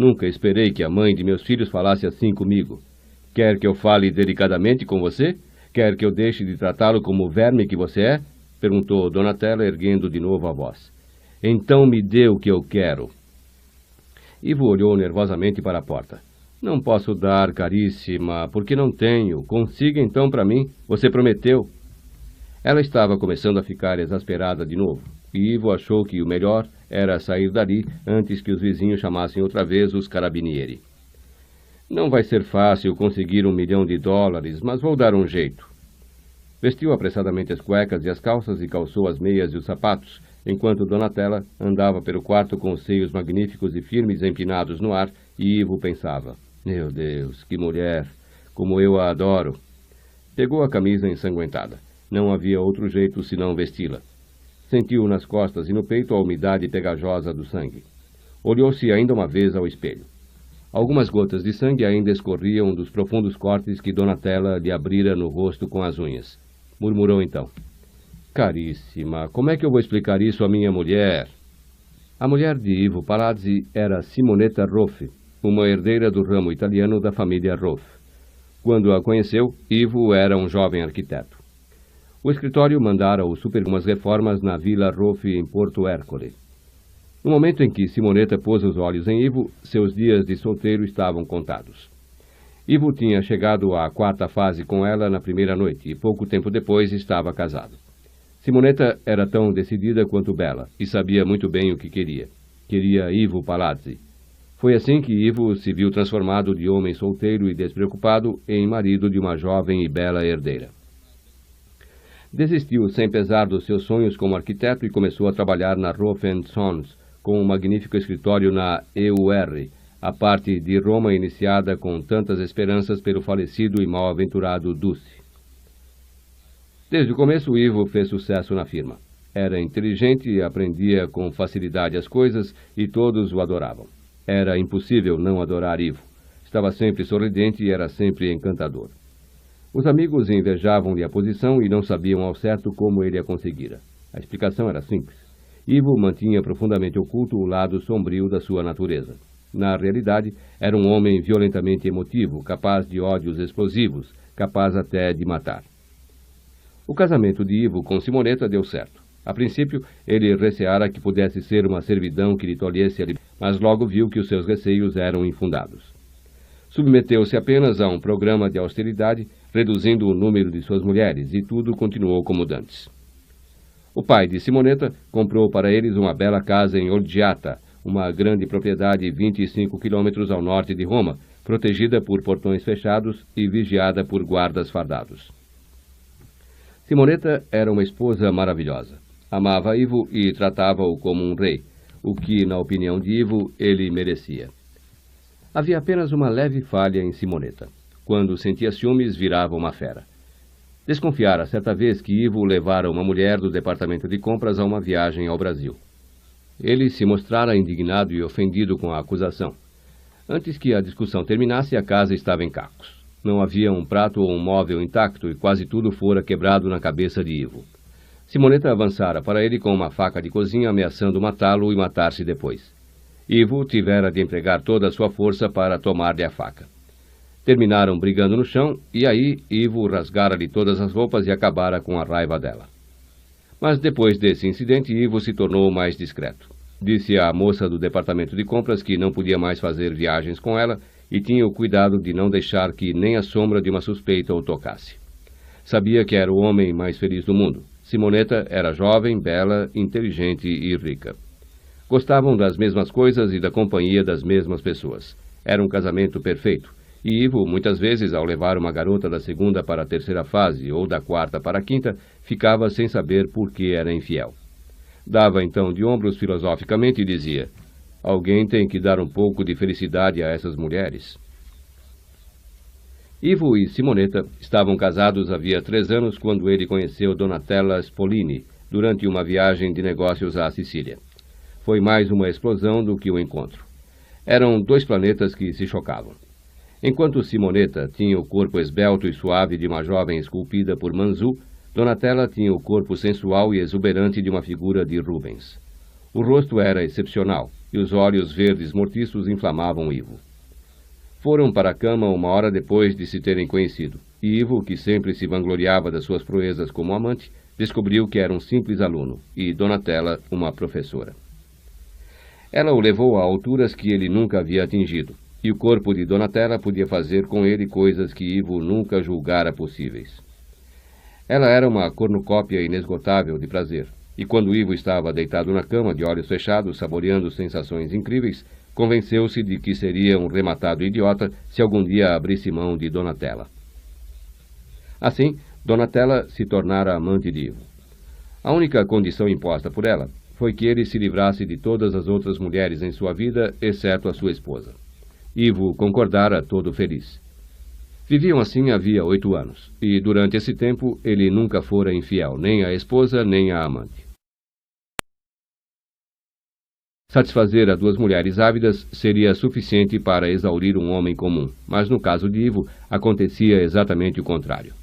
Nunca esperei que a mãe de meus filhos falasse assim comigo. Quer que eu fale delicadamente com você? Quer que eu deixe de tratá-lo como o verme que você é? Perguntou Donatella, erguendo de novo a voz. Então me dê o que eu quero. Ivo olhou nervosamente para a porta. Não posso dar, caríssima, porque não tenho. Consiga então para mim. Você prometeu. Ela estava começando a ficar exasperada de novo, e Ivo achou que o melhor era sair dali antes que os vizinhos chamassem outra vez os carabinieri. Não vai ser fácil conseguir $1 milhão, mas vou dar um jeito. Vestiu apressadamente as cuecas e as calças e calçou as meias e os sapatos, enquanto Donatella andava pelo quarto com os seios magníficos e firmes empinados no ar, e Ivo pensava, meu Deus, que mulher, como eu a adoro. Pegou a camisa ensanguentada. Não havia outro jeito senão vesti-la. Sentiu nas costas e no peito a umidade pegajosa do sangue. Olhou-se ainda uma vez ao espelho. Algumas gotas de sangue ainda escorriam dos profundos cortes que Donatella lhe abrira no rosto com as unhas. Murmurou então. Caríssima, como é que eu vou explicar isso à minha mulher? A mulher de Ivo Palazzi era Simonetta Roffi, uma herdeira do ramo italiano da família Roffi. Quando a conheceu, Ivo era um jovem arquiteto. O escritório mandara-o super umas reformas na Vila Roffi, em Porto Ercole. No momento em que Simonetta pôs os olhos em Ivo, seus dias de solteiro estavam contados. Ivo tinha chegado à 4ª fase com ela na primeira noite e pouco tempo depois estava casado. Simonetta era tão decidida quanto bela e sabia muito bem o que queria. Queria Ivo Palazzi. Foi assim que Ivo se viu transformado de homem solteiro e despreocupado em marido de uma jovem e bela herdeira. Desistiu sem pesar dos seus sonhos como arquiteto e começou a trabalhar na Roffi & Sons, com um magnífico escritório na EUR, a parte de Roma iniciada com tantas esperanças pelo falecido e mal-aventurado Duce. Desde o começo, Ivo fez sucesso na firma. Era inteligente e aprendia com facilidade as coisas e todos o adoravam. Era impossível não adorar Ivo. Estava sempre sorridente e era sempre encantador. Os amigos invejavam-lhe a posição e não sabiam ao certo como ele a conseguira. A explicação era simples. Ivo mantinha profundamente oculto o lado sombrio da sua natureza. Na realidade, era um homem violentamente emotivo, capaz de ódios explosivos, capaz até de matar. O casamento de Ivo com Simonetta deu certo. A princípio, ele receara que pudesse ser uma servidão que lhe tolhesse a liberdade, mas logo viu que os seus receios eram infundados. Submeteu-se apenas a um programa de austeridade, reduzindo o número de suas mulheres, e tudo continuou como dantes. O pai de Simonetta comprou para eles uma bela casa em Olgiata, uma grande propriedade 25 quilômetros ao norte de Roma, protegida por portões fechados e vigiada por guardas fardados. Simonetta era uma esposa maravilhosa. Amava Ivo e tratava-o como um rei, o que, na opinião de Ivo, ele merecia. Havia apenas uma leve falha em Simonetta. Quando sentia ciúmes, virava uma fera. Desconfiara certa vez que Ivo levara uma mulher do departamento de compras a uma viagem ao Brasil. Ele se mostrara indignado e ofendido com a acusação. Antes que a discussão terminasse, a casa estava em cacos. Não havia um prato ou um móvel intacto e quase tudo fora quebrado na cabeça de Ivo. Simonetta avançara para ele com uma faca de cozinha, ameaçando matá-lo e matar-se depois. Ivo tivera de empregar toda a sua força para tomar-lhe a faca. Terminaram brigando no chão, e aí Ivo rasgara-lhe todas as roupas e acabara com a raiva dela. Mas depois desse incidente, Ivo se tornou mais discreto. Disse à moça do departamento de compras que não podia mais fazer viagens com ela e tinha o cuidado de não deixar que nem a sombra de uma suspeita o tocasse. Sabia que era o homem mais feliz do mundo. Simonetta era jovem, bela, inteligente e rica. Gostavam das mesmas coisas e da companhia das mesmas pessoas. Era um casamento perfeito. E Ivo, muitas vezes, ao levar uma garota da 2ª para a 3ª fase ou da 4ª para a 5ª, ficava sem saber por que era infiel. Dava então de ombros filosoficamente e dizia: alguém tem que dar um pouco de felicidade a essas mulheres. Ivo e Simonetta estavam casados havia 3 anos quando ele conheceu Donatella Spolini durante uma viagem de negócios à Sicília. Foi mais uma explosão do que um encontro. Eram 2 planetas que se chocavam. Enquanto Simonetta tinha o corpo esbelto e suave de uma jovem esculpida por Manzù, Donatella tinha o corpo sensual e exuberante de uma figura de Rubens. O rosto era excepcional e os olhos verdes mortiços inflamavam Ivo. Foram para a cama uma hora depois de se terem conhecido, e Ivo, que sempre se vangloriava das suas proezas como amante, descobriu que era um simples aluno e Donatella uma professora. Ela o levou a alturas que ele nunca havia atingido, e o corpo de Donatella podia fazer com ele coisas que Ivo nunca julgara possíveis. Ela era uma cornucópia inesgotável de prazer, e quando Ivo estava deitado na cama, de olhos fechados, saboreando sensações incríveis, convenceu-se de que seria um rematado idiota se algum dia abrisse mão de Donatella. Assim, Donatella se tornara amante de Ivo. A única condição imposta por ela foi que ele se livrasse de todas as outras mulheres em sua vida, exceto a sua esposa. Ivo concordara, todo feliz. Viviam assim havia 8 anos, e durante esse tempo ele nunca fora infiel, nem à esposa, nem à amante. Satisfazer a 2 mulheres ávidas seria suficiente para exaurir um homem comum, mas no caso de Ivo acontecia exatamente o contrário.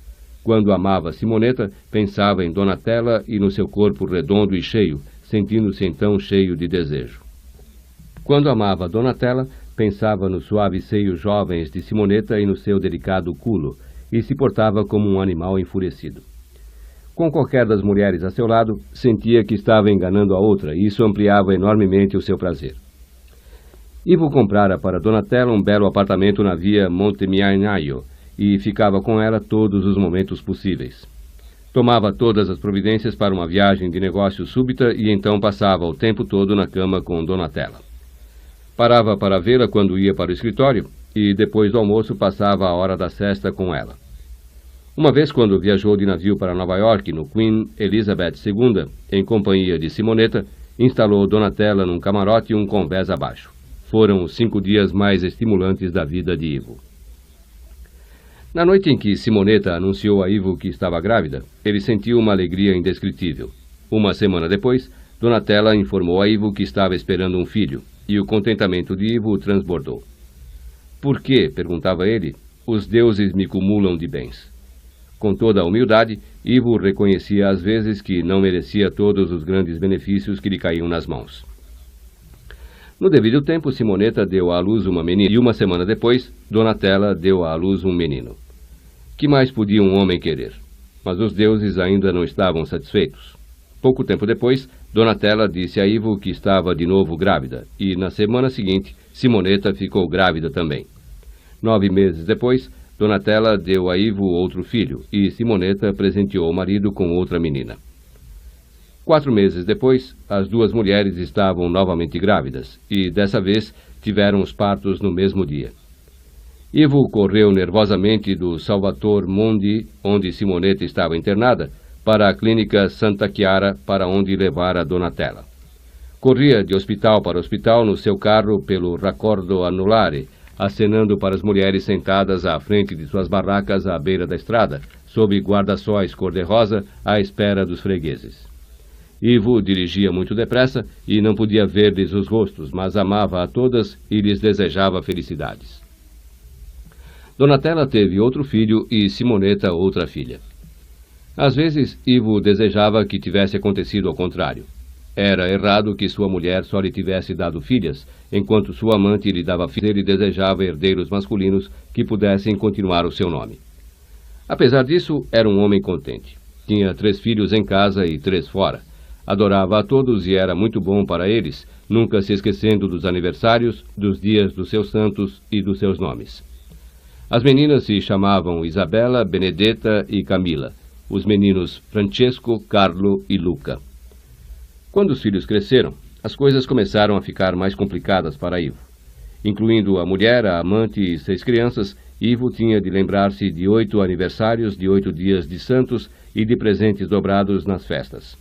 Quando amava Simonetta, pensava em Donatella e no seu corpo redondo e cheio, sentindo-se então cheio de desejo. Quando amava Donatella, pensava nos suaves seios jovens de Simonetta e no seu delicado culo, e se portava como um animal enfurecido. Com qualquer das mulheres a seu lado, sentia que estava enganando a outra, e isso ampliava enormemente o seu prazer. Ivo comprara para Donatella um belo apartamento na via Montemagnaio, e ficava com ela todos os momentos possíveis. Tomava todas as providências para uma viagem de negócio súbita e então passava o tempo todo na cama com Donatella. Parava para vê-la quando ia para o escritório e, depois do almoço, passava a hora da sesta com ela. Uma vez, quando viajou de navio para Nova York, no Queen Elizabeth II, em companhia de Simonetta, instalou Donatella num camarote um convés abaixo. Foram os 5 dias mais estimulantes da vida de Ivo. Na noite em que Simonetta anunciou a Ivo que estava grávida, ele sentiu uma alegria indescritível. Uma semana depois, Donatella informou a Ivo que estava esperando um filho, e o contentamento de Ivo o transbordou. Por que, perguntava ele, os deuses me cumulam de bens? Com toda a humildade, Ivo reconhecia às vezes que não merecia todos os grandes benefícios que lhe caíam nas mãos. No devido tempo, Simonetta deu à luz uma menina, e uma semana depois, Donatella deu à luz um menino. Que mais podia um homem querer? Mas os deuses ainda não estavam satisfeitos. Pouco tempo depois, Donatella disse a Ivo que estava de novo grávida, e na semana seguinte, Simonetta ficou grávida também. 9 meses depois, Donatella deu a Ivo outro filho, e Simonetta presenteou o marido com outra menina. 4 meses depois, as 2 mulheres estavam novamente grávidas, e dessa vez tiveram os partos no mesmo dia. Ivo correu nervosamente do Salvator Mundi, onde Simonetta estava internada, para a clínica Santa Chiara, para onde levara Donatella. Corria de hospital para hospital no seu carro pelo Raccordo Anulare, acenando para as mulheres sentadas à frente de suas barracas à beira da estrada, sob guarda-sóis cor-de-rosa, à espera dos fregueses. Ivo dirigia muito depressa e não podia ver-lhes os rostos, mas amava a todas e lhes desejava felicidades. Donatella teve outro filho e Simonetta outra filha. Às vezes, Ivo desejava que tivesse acontecido ao contrário. Era errado que sua mulher só lhe tivesse dado filhas, enquanto sua amante lhe dava filhos. Ele desejava herdeiros masculinos que pudessem continuar o seu nome. Apesar disso, era um homem contente. Tinha 3 filhos em casa e 3 fora. Adorava a todos e era muito bom para eles, nunca se esquecendo dos aniversários, dos dias dos seus santos e dos seus nomes. As meninas se chamavam Isabella, Benedetta e Camila. Os meninos Francesco, Carlo e Luca. Quando os filhos cresceram, as coisas começaram a ficar mais complicadas para Ivo. Incluindo a mulher, a amante e 6 crianças, Ivo tinha de lembrar-se de 8 aniversários, de 8 dias de santos e de presentes dobrados nas festas.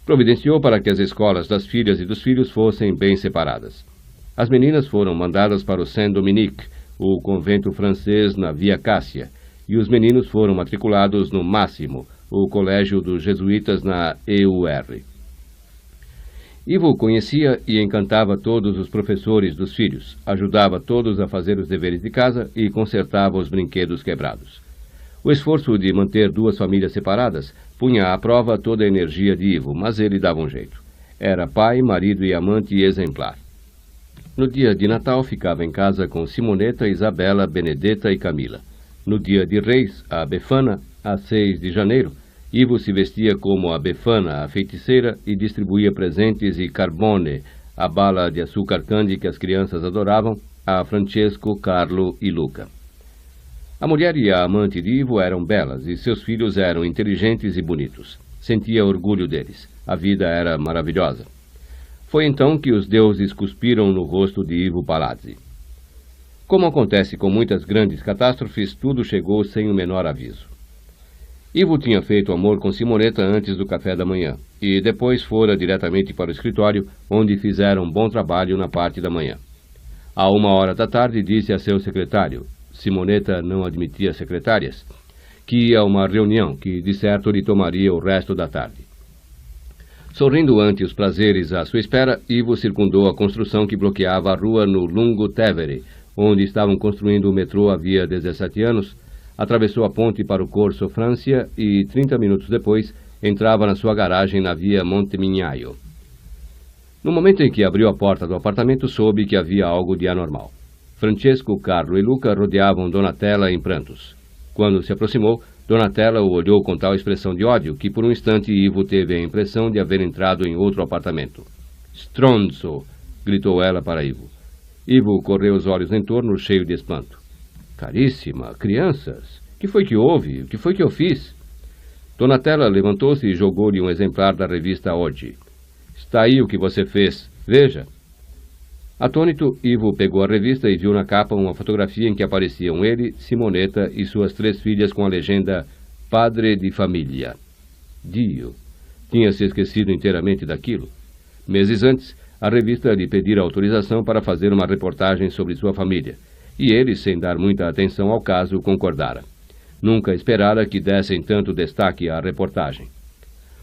Providenciou para que as escolas das filhas e dos filhos fossem bem separadas. As meninas foram mandadas para o Saint-Dominique, o convento francês na Via Cássia, e os meninos foram matriculados no Máximo, o colégio dos jesuítas na EUR. Ivo conhecia e encantava todos os professores dos filhos, ajudava todos a fazer os deveres de casa e consertava os brinquedos quebrados. O esforço de manter 2 famílias separadas punha à prova toda a energia de Ivo, mas ele dava um jeito. Era pai, marido e amante exemplar. No dia de Natal ficava em casa com Simoneta, Isabela, Benedetta e Camila. No dia de Reis, a Befana, a 6 de janeiro, Ivo se vestia como a Befana, a feiticeira, e distribuía presentes e carbone, a bala de açúcar candy que as crianças adoravam, a Francesco, Carlo e Luca. A mulher e a amante de Ivo eram belas e seus filhos eram inteligentes e bonitos. Sentia orgulho deles. A vida era maravilhosa. Foi então que os deuses cuspiram no rosto de Ivo Palazzi. Como acontece com muitas grandes catástrofes, tudo chegou sem o menor aviso. Ivo tinha feito amor com Simoneta antes do café da manhã, e depois fora diretamente para o escritório, onde fizeram um bom trabalho na parte da manhã. À 1h da tarde, disse a seu secretário, Simoneta não admitia secretárias, que ia a uma reunião que, de certo, lhe tomaria o resto da tarde. Sorrindo ante os prazeres à sua espera, Ivo circundou a construção que bloqueava a rua no Lungo Tevere, onde estavam construindo o metrô havia 17 anos, atravessou a ponte para o Corso Francia e, 30 minutos depois, entrava na sua garagem na via Montemignaio. No momento em que abriu a porta do apartamento, soube que havia algo de anormal. Francesco, Carlo e Luca rodeavam Donatella em prantos. Quando se aproximou, Donatella o olhou com tal expressão de ódio que por um instante Ivo teve a impressão de haver entrado em outro apartamento. «Stronzo!» gritou ela para Ivo. Ivo correu os olhos em torno, cheio de espanto. «Caríssima, crianças, que foi que houve? O que foi que eu fiz?» Donatella levantou-se e jogou-lhe um exemplar da revista Oggi. «Está aí o que você fez. Veja!» Atônito, Ivo pegou a revista e viu na capa uma fotografia em que apareciam ele, Simoneta e suas 3 filhas com a legenda Padre de Família. Dio! Tinha se esquecido inteiramente daquilo. Meses antes, a revista lhe pedira autorização para fazer uma reportagem sobre sua família, e ele, sem dar muita atenção ao caso, concordara. Nunca esperara que dessem tanto destaque à reportagem.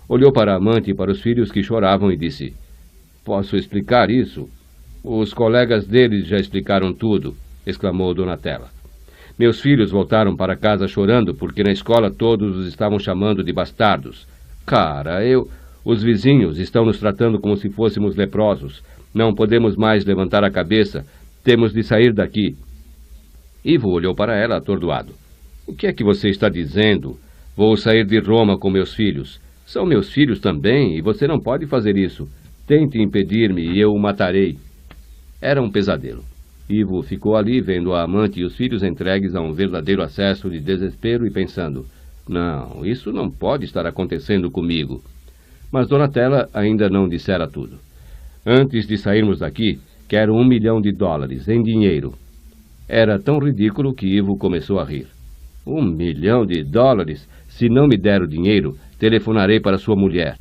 Olhou para a amante e para os filhos que choravam e disse, «Posso explicar isso?» «Os colegas deles já explicaram tudo», exclamou Donatella. «Meus filhos voltaram para casa chorando porque na escola todos os estavam chamando de bastardos. Cara, os vizinhos estão nos tratando como se fôssemos leprosos. Não podemos mais levantar a cabeça. Temos de sair daqui.» Ivo olhou para ela atordoado. «O que é que você está dizendo? Vou sair de Roma com meus filhos. São meus filhos também, e você não pode fazer isso. Tente impedir-me e eu o matarei.» Era um pesadelo. Ivo ficou ali vendo a amante e os filhos entregues a um verdadeiro acesso de desespero e pensando, «Não, isso não pode estar acontecendo comigo.» Mas Donatella ainda não dissera tudo. «Antes de sairmos daqui, quero $1 milhão em dinheiro.» Era tão ridículo que Ivo começou a rir. $1 milhão? Se não me der o dinheiro, telefonarei para sua mulher.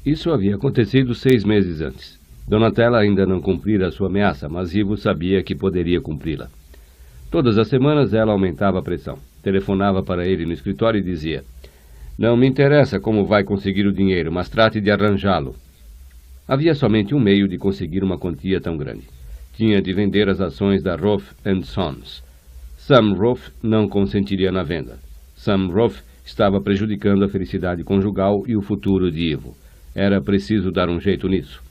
Isso havia acontecido 6 meses antes. Donatella ainda não cumprira sua ameaça, mas Ivo sabia que poderia cumpri-la. Todas as semanas ela aumentava a pressão. Telefonava para ele no escritório e dizia, «Não me interessa como vai conseguir o dinheiro, mas trate de arranjá-lo.» Havia somente um meio de conseguir uma quantia tão grande. Tinha de vender as ações da Roth & Sons. Sam Roth não consentiria na venda. Sam Roth estava prejudicando a felicidade conjugal e o futuro de Ivo. Era preciso dar um jeito nisso.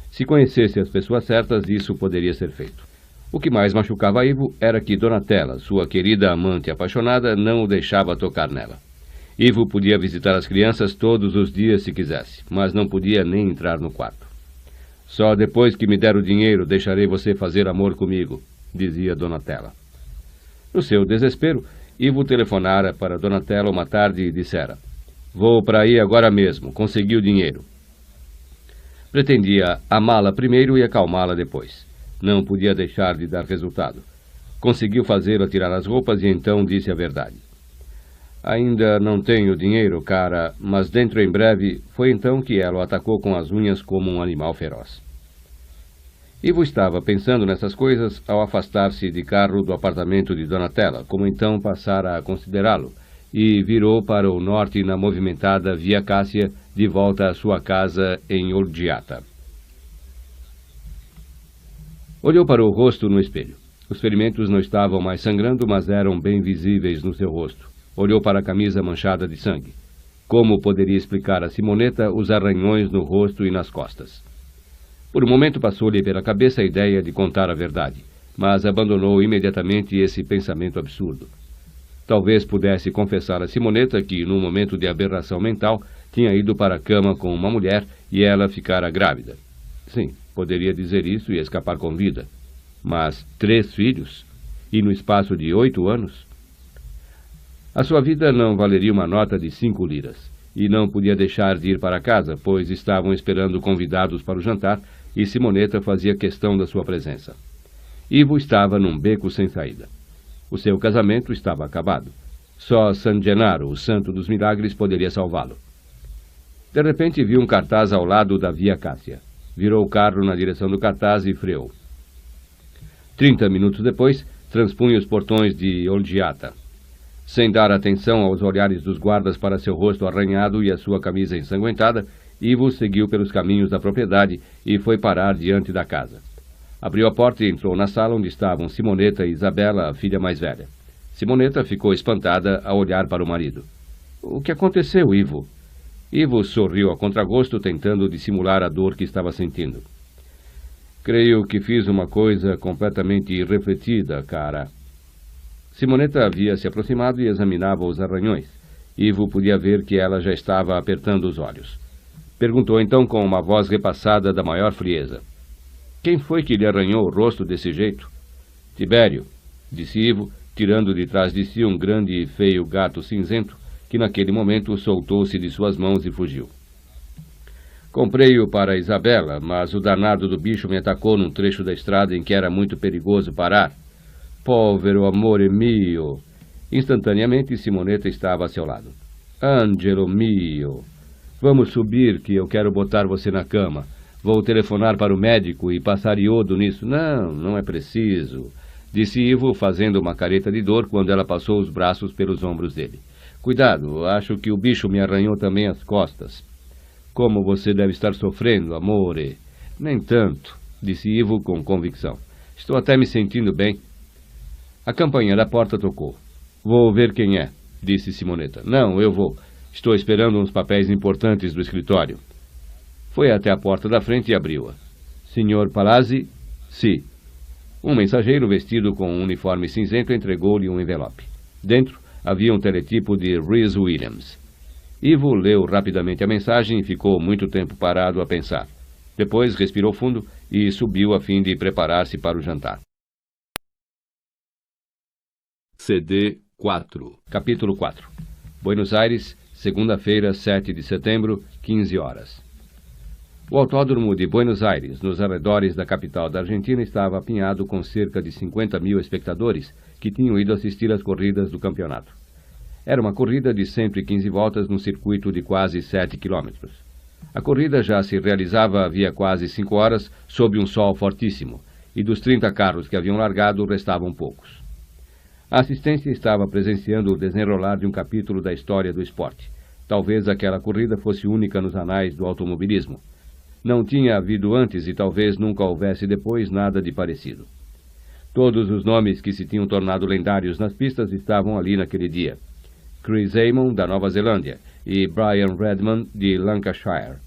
Se conhecesse as pessoas certas, isso poderia ser feito. O que mais machucava Ivo era que Donatella, sua querida amante apaixonada, não o deixava tocar nela. Ivo podia visitar as crianças todos os dias se quisesse, mas não podia nem entrar no quarto. «Só depois que me der o dinheiro deixarei você fazer amor comigo», dizia Donatella. No seu desespero, Ivo telefonara para Donatella uma tarde e dissera, «Vou para aí agora mesmo, consegui o dinheiro.» Pretendia amá-la primeiro e acalmá-la depois. Não podia deixar de dar resultado. Conseguiu fazê-la tirar as roupas e então disse a verdade. «Ainda não tenho dinheiro, cara, mas dentro em breve...» Foi então que ela o atacou com as unhas como um animal feroz. Ivo estava pensando nessas coisas ao afastar-se de carro do apartamento de Donatella, como então passara a considerá-lo, e virou para o norte na movimentada Via Cássia, de volta à sua casa em Olgiata. Olhou para o rosto no espelho. Os ferimentos não estavam mais sangrando, mas eram bem visíveis no seu rosto. Olhou para a camisa manchada de sangue. Como poderia explicar a Simonetta os arranhões no rosto e nas costas? Por um momento passou-lhe pela cabeça a ideia de contar a verdade, mas abandonou imediatamente esse pensamento absurdo. Talvez pudesse confessar a Simonetta que, num momento de aberração mental, tinha ido para a cama com uma mulher e ela ficara grávida. Sim, poderia dizer isso e escapar com vida. Mas 3 filhos? E no espaço de 8 anos? A sua vida não valeria uma nota de 5 liras, e não podia deixar de ir para casa, pois estavam esperando convidados para o jantar e Simonetta fazia questão da sua presença. Ivo estava num beco sem saída. O seu casamento estava acabado. Só San Gennaro, o santo dos milagres, poderia salvá-lo. De repente viu um cartaz ao lado da Via Cássia. Virou o carro na direção do cartaz e freou. 30 minutos depois, transpunha os portões de Olgiata. Sem dar atenção aos olhares dos guardas para seu rosto arranhado e a sua camisa ensanguentada, Ivo seguiu pelos caminhos da propriedade e foi parar diante da casa. Abriu a porta e entrou na sala onde estavam Simonetta e Isabella, a filha mais velha. Simonetta ficou espantada ao olhar para o marido. — O que aconteceu, Ivo? Ivo sorriu a contragosto, tentando dissimular a dor que estava sentindo. — Creio que fiz uma coisa completamente irrefletida, cara. Simonetta havia se aproximado e examinava os arranhões. Ivo podia ver que ela já estava apertando os olhos. Perguntou então com uma voz repassada da maior frieza. — Quem foi que lhe arranhou o rosto desse jeito? — Tibério, disse Ivo, tirando de trás de si um grande e feio gato cinzento, que naquele momento soltou-se de suas mãos e fugiu. Comprei-o para Isabella, mas o danado do bicho me atacou num trecho da estrada em que era muito perigoso parar. Povero amore mio! Instantaneamente Simonetta estava a seu lado. Angelo mio! Vamos subir que eu quero botar você na cama. Vou telefonar para o médico e passar iodo nisso. Não, não é preciso, disse Ivo, fazendo uma careta de dor quando ela passou os braços pelos ombros dele. Cuidado, acho que o bicho me arranhou também as costas. Como você deve estar sofrendo, amore. Nem tanto, disse Ivo com convicção. Estou até me sentindo bem. A campainha da porta tocou. Vou ver quem é, disse Simonetta. Não, eu vou. Estou esperando uns papéis importantes do escritório. Foi até a porta da frente e abriu-a. Signor Palazzi? Sim. Um mensageiro vestido com um uniforme cinzento entregou-lhe um envelope. Dentro havia um teletipo de Rhys Williams. Ivo leu rapidamente a mensagem e ficou muito tempo parado a pensar. Depois respirou fundo e subiu a fim de preparar-se para o jantar. CD 4. Capítulo 4. Buenos Aires, segunda-feira, 7 de setembro, 15 horas. O autódromo de Buenos Aires, nos arredores da capital da Argentina, estava apinhado com cerca de 50.000 espectadores que tinham ido assistir às corridas do campeonato. Era uma corrida de 115 voltas num circuito de quase 7 quilômetros. A corrida já se realizava havia quase 5 horas, sob um sol fortíssimo, e dos 30 carros que haviam largado, restavam poucos. A assistência estava presenciando o desenrolar de um capítulo da história do esporte. Talvez aquela corrida fosse única nos anais do automobilismo. Não tinha havido antes e talvez nunca houvesse depois nada de parecido. Todos os nomes que se tinham tornado lendários nas pistas estavam ali naquele dia. Chris Amon, da Nova Zelândia, e Brian Redman, de Lancashire.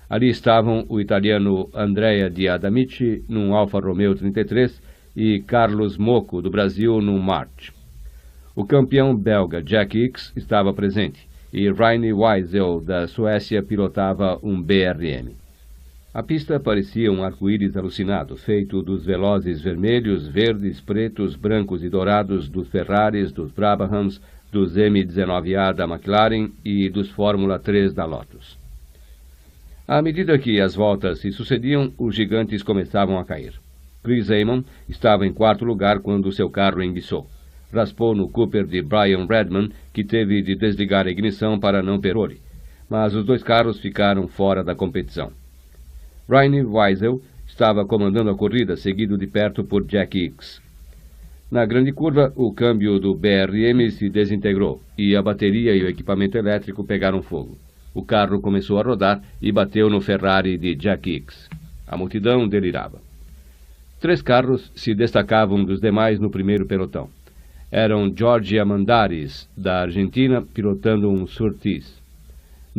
Ali estavam o italiano Andrea Di Adamici, num Alfa Romeo 33, e Carlos Mocco, do Brasil, num March. O campeão belga Jack Hicks estava presente, e Reine Wiesel, da Suécia, pilotava um BRM. A pista parecia um arco-íris alucinado, feito dos velozes vermelhos, verdes, pretos, brancos e dourados dos Ferraris, dos Brabhams, dos M19A da McLaren e dos Fórmula 3 da Lotus. À medida que as voltas se sucediam, os gigantes começavam a cair. Chris Amon estava em 4º lugar quando seu carro enguiçou. Raspou no Cooper de Brian Redman, que teve de desligar a ignição para não perder, mas os 2 carros ficaram fora da competição. Reine Wiesel estava comandando a corrida, seguido de perto por Jack Hicks. Na grande curva, o câmbio do BRM se desintegrou e a bateria e o equipamento elétrico pegaram fogo. O carro começou a rodar e bateu no Ferrari de Jack Hicks. A multidão delirava. 3 carros se destacavam dos demais no primeiro pelotão. Eram Jorge Amandaris, da Argentina, pilotando um Surtees.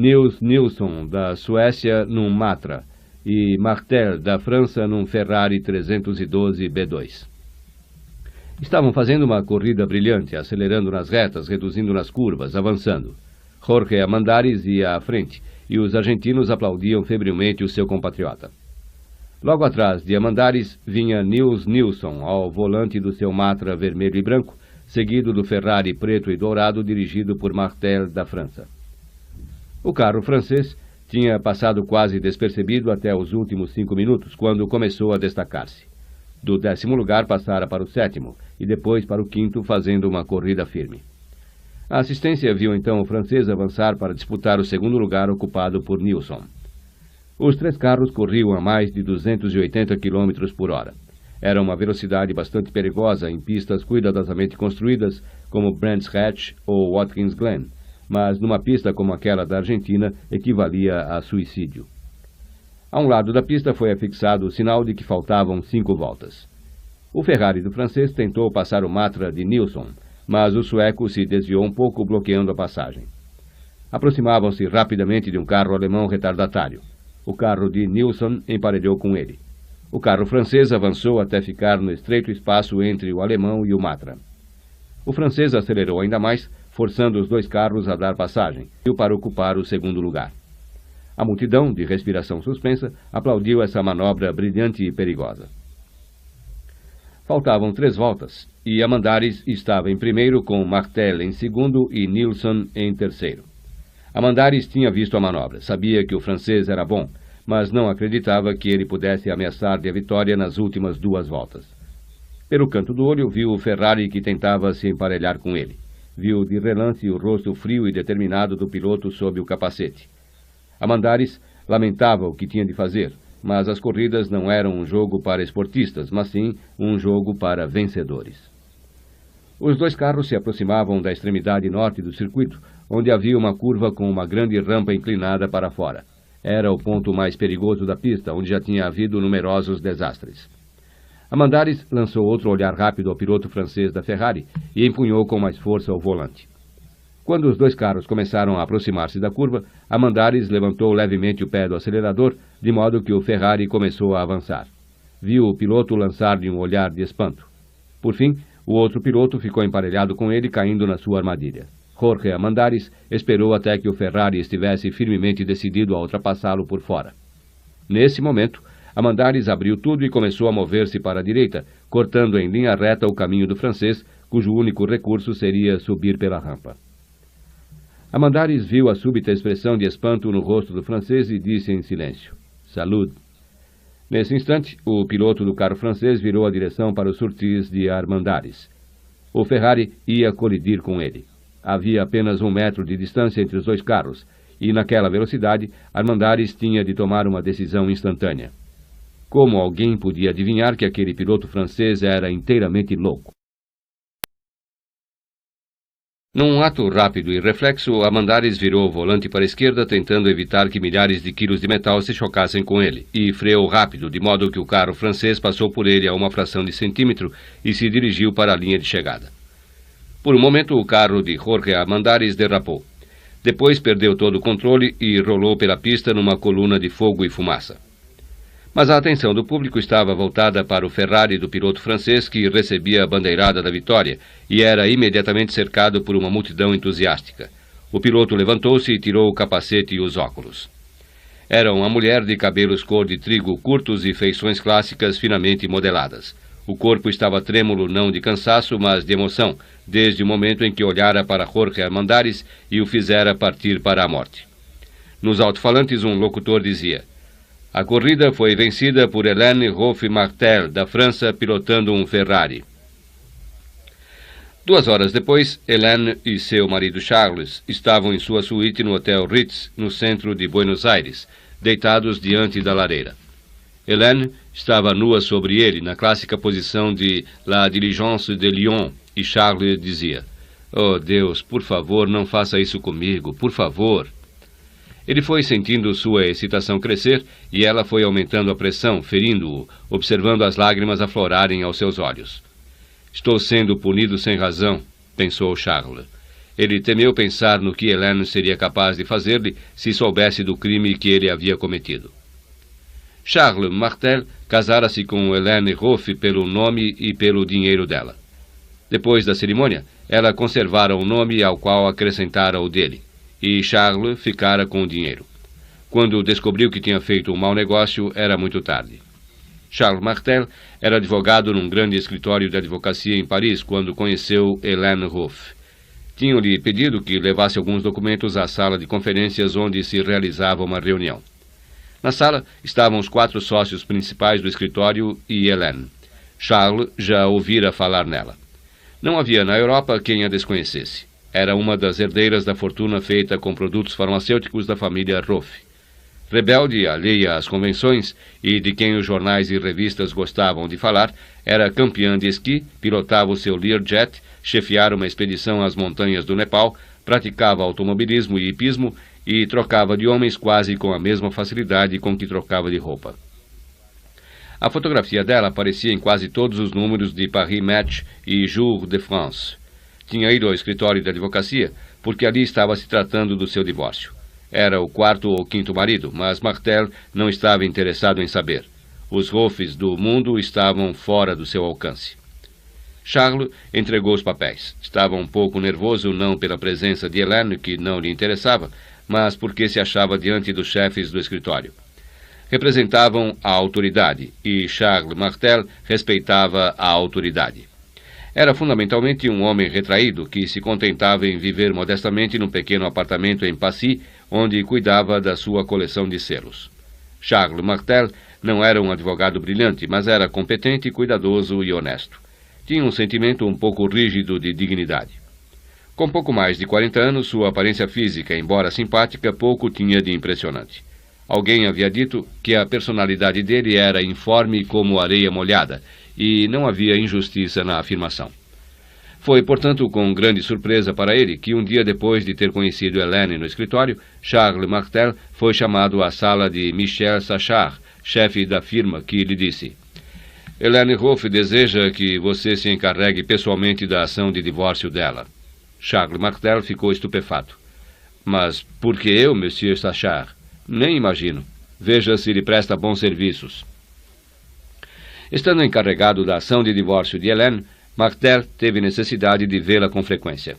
Nils Nilsson, da Suécia, num Matra, e Martel, da França, num Ferrari 312 B2. Estavam fazendo uma corrida brilhante, acelerando nas retas, reduzindo nas curvas, avançando. Jorge Amandaris ia à frente, e os argentinos aplaudiam febrilmente o seu compatriota. Logo atrás de Amandaris vinha Nils Nilsson, ao volante do seu Matra vermelho e branco, seguido do Ferrari preto e dourado dirigido por Martel, da França. O carro francês tinha passado quase despercebido até os últimos 5 minutos, quando começou a destacar-se. Do 10º lugar passara para o 7º e depois para o 5º, fazendo uma corrida firme. A assistência viu então o francês avançar para disputar o 2º lugar ocupado por Nilsson. Os 3 carros corriam a mais de 280 km por hora. Era uma velocidade bastante perigosa em pistas cuidadosamente construídas como Brands Hatch ou Watkins Glen, mas numa pista como aquela da Argentina equivalia a suicídio. A um lado da pista foi afixado o sinal de que faltavam 5 voltas. O Ferrari do francês tentou passar o Matra de Nilsson, mas o sueco se desviou um pouco, bloqueando a passagem. Aproximavam-se rapidamente de um carro alemão retardatário. O carro de Nilsson emparelhou com ele. O carro francês avançou até ficar no estreito espaço entre o alemão e o Matra. O francês acelerou ainda mais, forçando os 2 carros a dar passagem, para ocupar o 2º lugar. A multidão, de respiração suspensa, aplaudiu essa manobra brilhante e perigosa. Faltavam 3 voltas, e Amandaris estava em primeiro, com Martel em segundo e Nilsson em terceiro. Amandaris tinha visto a manobra, sabia que o francês era bom, mas não acreditava que ele pudesse ameaçar-lhe a vitória nas últimas 2 voltas. Pelo canto do olho, viu o Ferrari que tentava se emparelhar com ele. Viu de relance o rosto frio e determinado do piloto sob o capacete. Amandaris lamentava o que tinha de fazer, mas as corridas não eram um jogo para esportistas, mas sim um jogo para vencedores. Os 2 carros se aproximavam da extremidade norte do circuito, onde havia uma curva com uma grande rampa inclinada para fora. Era o ponto mais perigoso da pista, onde já tinha havido numerosos desastres. Amandaris lançou outro olhar rápido ao piloto francês da Ferrari e empunhou com mais força o volante. Quando os 2 carros começaram a aproximar-se da curva, Amandaris levantou levemente o pé do acelerador, de modo que o Ferrari começou a avançar. Viu o piloto lançar-lhe um olhar de espanto. Por fim, o outro piloto ficou emparelhado com ele, caindo na sua armadilha. Jorge Amandaris esperou até que o Ferrari estivesse firmemente decidido a ultrapassá-lo por fora. Nesse momento, Amandaris abriu tudo e começou a mover-se para a direita, cortando em linha reta o caminho do francês, cujo único recurso seria subir pela rampa. Amandaris viu a súbita expressão de espanto no rosto do francês e disse em silêncio: "Saúde." Nesse instante, o piloto do carro francês virou a direção para o Surtees de Amandaris. O Ferrari ia colidir com ele. Havia apenas 1 metro de distância entre os 2 carros, e naquela velocidade, Amandaris tinha de tomar uma decisão instantânea. Como alguém podia adivinhar que aquele piloto francês era inteiramente louco? Num ato rápido e reflexo, Amandaris virou o volante para a esquerda, tentando evitar que milhares de quilos de metal se chocassem com ele, e freou rápido, de modo que o carro francês passou por ele a uma fração de centímetro e se dirigiu para a linha de chegada. Por um momento, o carro de Jorge Amandaris derrapou. Depois perdeu todo o controle e rolou pela pista numa coluna de fogo e fumaça. Mas a atenção do público estava voltada para o Ferrari do piloto francês, que recebia a bandeirada da vitória e era imediatamente cercado por uma multidão entusiástica. O piloto levantou-se e tirou o capacete e os óculos. Era uma mulher de cabelos cor de trigo curtos e feições clássicas finamente modeladas. O corpo estava trêmulo não de cansaço, mas de emoção, desde o momento em que olhara para Jorge Amandaris e o fizera partir para a morte. Nos alto-falantes, um locutor dizia: "A corrida foi vencida por Hélène Roth-Martel, da França, pilotando um Ferrari." 2 horas depois, Hélène e seu marido Charles estavam em sua suíte no Hotel Ritz, no centro de Buenos Aires, deitados diante da lareira. Hélène estava nua sobre ele, na clássica posição de La Diligence de Lyon, e Charles dizia: "Oh Deus, por favor, não faça isso comigo, por favor." Ele foi sentindo sua excitação crescer e ela foi aumentando a pressão, ferindo-o, observando as lágrimas aflorarem aos seus olhos. "Estou sendo punido sem razão", pensou Charles. Ele temeu pensar no que Helene seria capaz de fazer-lhe se soubesse do crime que ele havia cometido. Charles Martel casara-se com Helene Hoff pelo nome e pelo dinheiro dela. Depois da cerimônia, ela conservara o nome ao qual acrescentara o dele, e Charles ficara com o dinheiro. Quando descobriu que tinha feito um mau negócio, era muito tarde. Charles Martel era advogado num grande escritório de advocacia em Paris quando conheceu Helene Hoff. Tinham-lhe pedido que levasse alguns documentos à sala de conferências onde se realizava uma reunião. Na sala estavam os 4 sócios principais do escritório e Helene. Charles já ouvira falar nela. Não havia na Europa quem a desconhecesse. Era uma das herdeiras da fortuna feita com produtos farmacêuticos da família Hoff. Rebelde, alheia às convenções e de quem os jornais e revistas gostavam de falar, era campeã de esqui, pilotava o seu Learjet, chefiara uma expedição às montanhas do Nepal, praticava automobilismo e hipismo e trocava de homens quase com a mesma facilidade com que trocava de roupa. A fotografia dela aparecia em quase todos os números de Paris Match e Jour de France. Tinha ido ao escritório de advocacia porque ali estava se tratando do seu divórcio. Era o 4º ou 5º marido, mas Martel não estava interessado em saber. Os Hoffs do mundo estavam fora do seu alcance. Charles entregou os papéis. Estava um pouco nervoso, não pela presença de Helene, que não lhe interessava, mas porque se achava diante dos chefes do escritório. Representavam a autoridade, e Charles Martel respeitava a autoridade. Era fundamentalmente um homem retraído que se contentava em viver modestamente num pequeno apartamento em Passy, onde cuidava da sua coleção de selos. Charles Martel não era um advogado brilhante, mas era competente, cuidadoso e honesto. Tinha um sentimento um pouco rígido de dignidade. Com pouco mais de 40 anos, sua aparência física, embora simpática, pouco tinha de impressionante. Alguém havia dito que a personalidade dele era informe como areia molhada, e não havia injustiça na afirmação. Foi, portanto, com grande surpresa para ele que, um dia depois de ter conhecido Helene no escritório, Charles Martel foi chamado à sala de Michel Sachard, chefe da firma, que lhe disse: Helene Hoff deseja que você se encarregue pessoalmente da ação de divórcio dela. Charles Martel ficou estupefato. Mas por que eu, Monsieur Sachard? Nem imagino. Veja se lhe presta bons serviços. Estando encarregado da ação de divórcio de Helene, Martel teve necessidade de vê-la com frequência.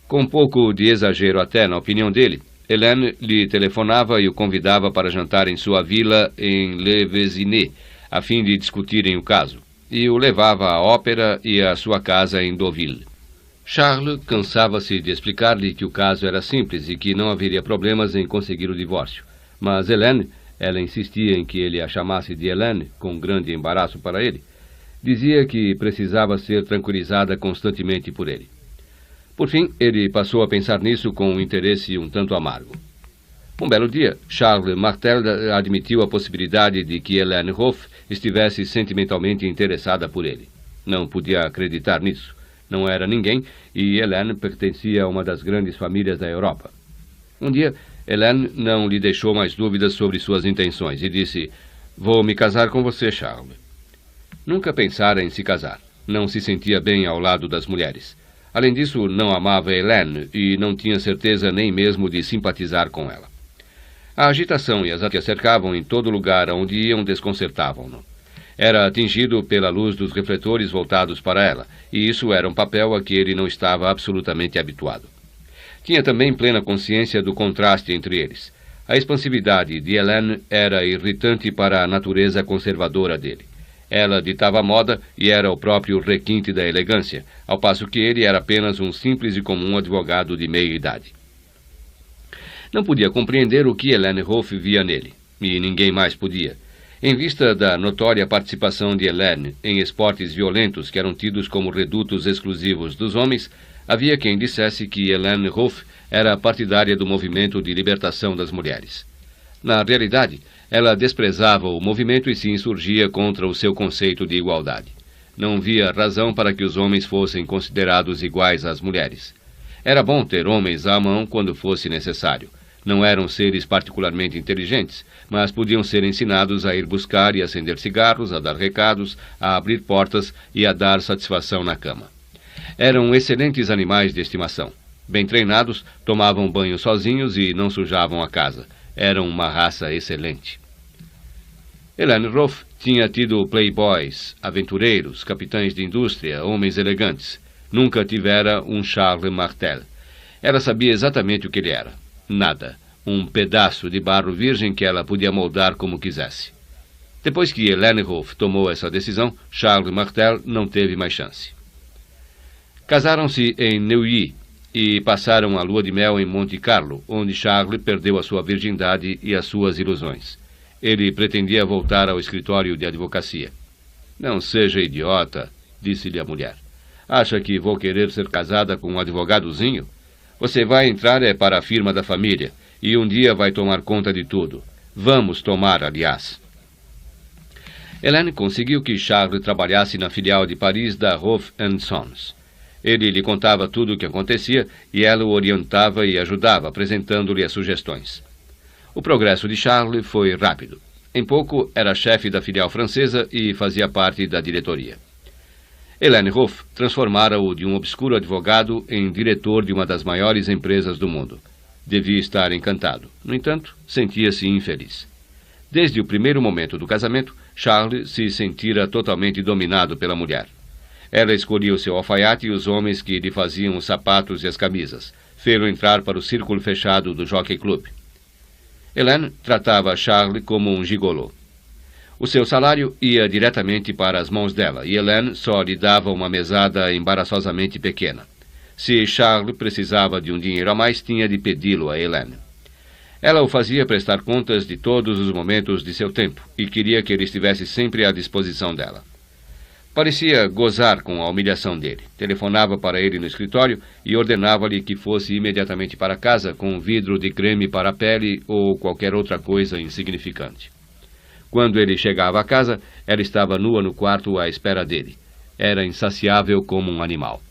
Com um pouco de exagero até na opinião dele, Helene lhe telefonava e o convidava para jantar em sua vila em Le Vésinet, a fim de discutirem o caso, e o levava à ópera e à sua casa em Deauville. Charles cansava-se de explicar-lhe que o caso era simples e que não haveria problemas em conseguir o divórcio. Mas Helene, ela insistia em que ele a chamasse de Helene, com grande embaraço para ele, dizia que precisava ser tranquilizada constantemente por ele. Por fim, ele passou a pensar nisso com um interesse um tanto amargo. Um belo dia, Charles Martel admitiu a possibilidade de que Helene Hoff estivesse sentimentalmente interessada por ele. Não podia acreditar nisso. Não era ninguém e Helene pertencia a uma das grandes famílias da Europa. Um dia, Helene não lhe deixou mais dúvidas sobre suas intenções e disse: Vou me casar com você, Charles. Nunca pensara em se casar. Não se sentia bem ao lado das mulheres. Além disso, não amava Helene e não tinha certeza nem mesmo de simpatizar com ela. A agitação e as que a cercavam em todo lugar onde iam desconcertavam-no. Era atingido pela luz dos refletores voltados para ela, e isso era um papel a que ele não estava absolutamente habituado. Tinha também plena consciência do contraste entre eles. A expansividade de Helene era irritante para a natureza conservadora dele. Ela ditava a moda e era o próprio requinte da elegância, ao passo que ele era apenas um simples e comum advogado de meia-idade. Não podia compreender o que Helene Hoff via nele, e ninguém mais podia. Em vista da notória participação de Helene em esportes violentos que eram tidos como redutos exclusivos dos homens, havia quem dissesse que Helene Hoff era partidária do movimento de libertação das mulheres. Na realidade, ela desprezava o movimento e se insurgia contra o seu conceito de igualdade. Não via razão para que os homens fossem considerados iguais às mulheres. Era bom ter homens à mão quando fosse necessário. Não eram seres particularmente inteligentes, mas podiam ser ensinados a ir buscar e acender cigarros, a dar recados, a abrir portas e a dar satisfação na cama. Eram excelentes animais de estimação. Bem treinados, tomavam banho sozinhos e não sujavam a casa. Eram uma raça excelente. Helene Roth tinha tido playboys, aventureiros, capitães de indústria, homens elegantes. Nunca tivera um Charles Martel. Ela sabia exatamente o que ele era. Nada. Um pedaço de barro virgem que ela podia moldar como quisesse. Depois que Helene Roth tomou essa decisão, Charles Martel não teve mais chance. Casaram-se em Neuilly e passaram a lua de mel em Monte Carlo, onde Charles perdeu a sua virgindade e as suas ilusões. Ele pretendia voltar ao escritório de advocacia. "Não seja idiota", disse-lhe a mulher. "Acha que vou querer ser casada com um advogadozinho? Você vai entrar para a firma da família e um dia vai tomar conta de tudo. Vamos tomar, aliás." Helene conseguiu que Charles trabalhasse na filial de Paris da Roth Sons. Ele lhe contava tudo o que acontecia e ela o orientava e ajudava, apresentando-lhe as sugestões. O progresso de Charles foi rápido. Em pouco, era chefe da filial francesa e fazia parte da diretoria. Helene Roth transformara-o de um obscuro advogado em diretor de uma das maiores empresas do mundo. Devia estar encantado. No entanto, sentia-se infeliz. Desde o primeiro momento do casamento, Charles se sentira totalmente dominado pela mulher. Ela escolhia o seu alfaiate e os homens que lhe faziam os sapatos e as camisas. Fê-lo entrar para o círculo fechado do Jockey Club. Helene tratava Charles como um gigolô. O seu salário ia diretamente para as mãos dela, e Helene só lhe dava uma mesada embaraçosamente pequena. Se Charles precisava de um dinheiro a mais, tinha de pedi-lo a Helene. Ela o fazia prestar contas de todos os momentos de seu tempo, e queria que ele estivesse sempre à disposição dela. Parecia gozar com a humilhação dele. Telefonava para ele no escritório e ordenava-lhe que fosse imediatamente para casa com um vidro de creme para a pele ou qualquer outra coisa insignificante. Quando ele chegava a casa, ela estava nua no quarto à espera dele. Era insaciável como um animal.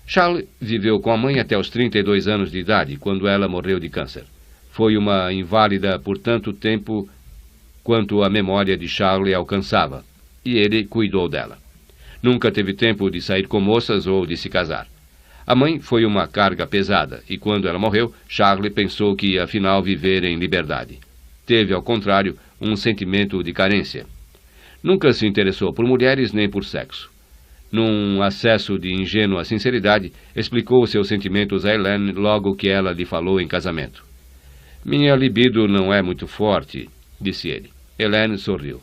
Charles viveu com a mãe até os 32 anos de idade, quando ela morreu de câncer. Foi uma inválida por tanto tempo quanto a memória de Charles alcançava, e ele cuidou dela. Nunca teve tempo de sair com moças ou de se casar. A mãe foi uma carga pesada, e quando ela morreu, Charles pensou que ia afinal viver em liberdade. Teve, ao contrário, um sentimento de carência. Nunca se interessou por mulheres nem por sexo. Num acesso de ingênua sinceridade, explicou seus sentimentos a Helene logo que ela lhe falou em casamento. "Minha libido não é muito forte", disse ele. Helene sorriu.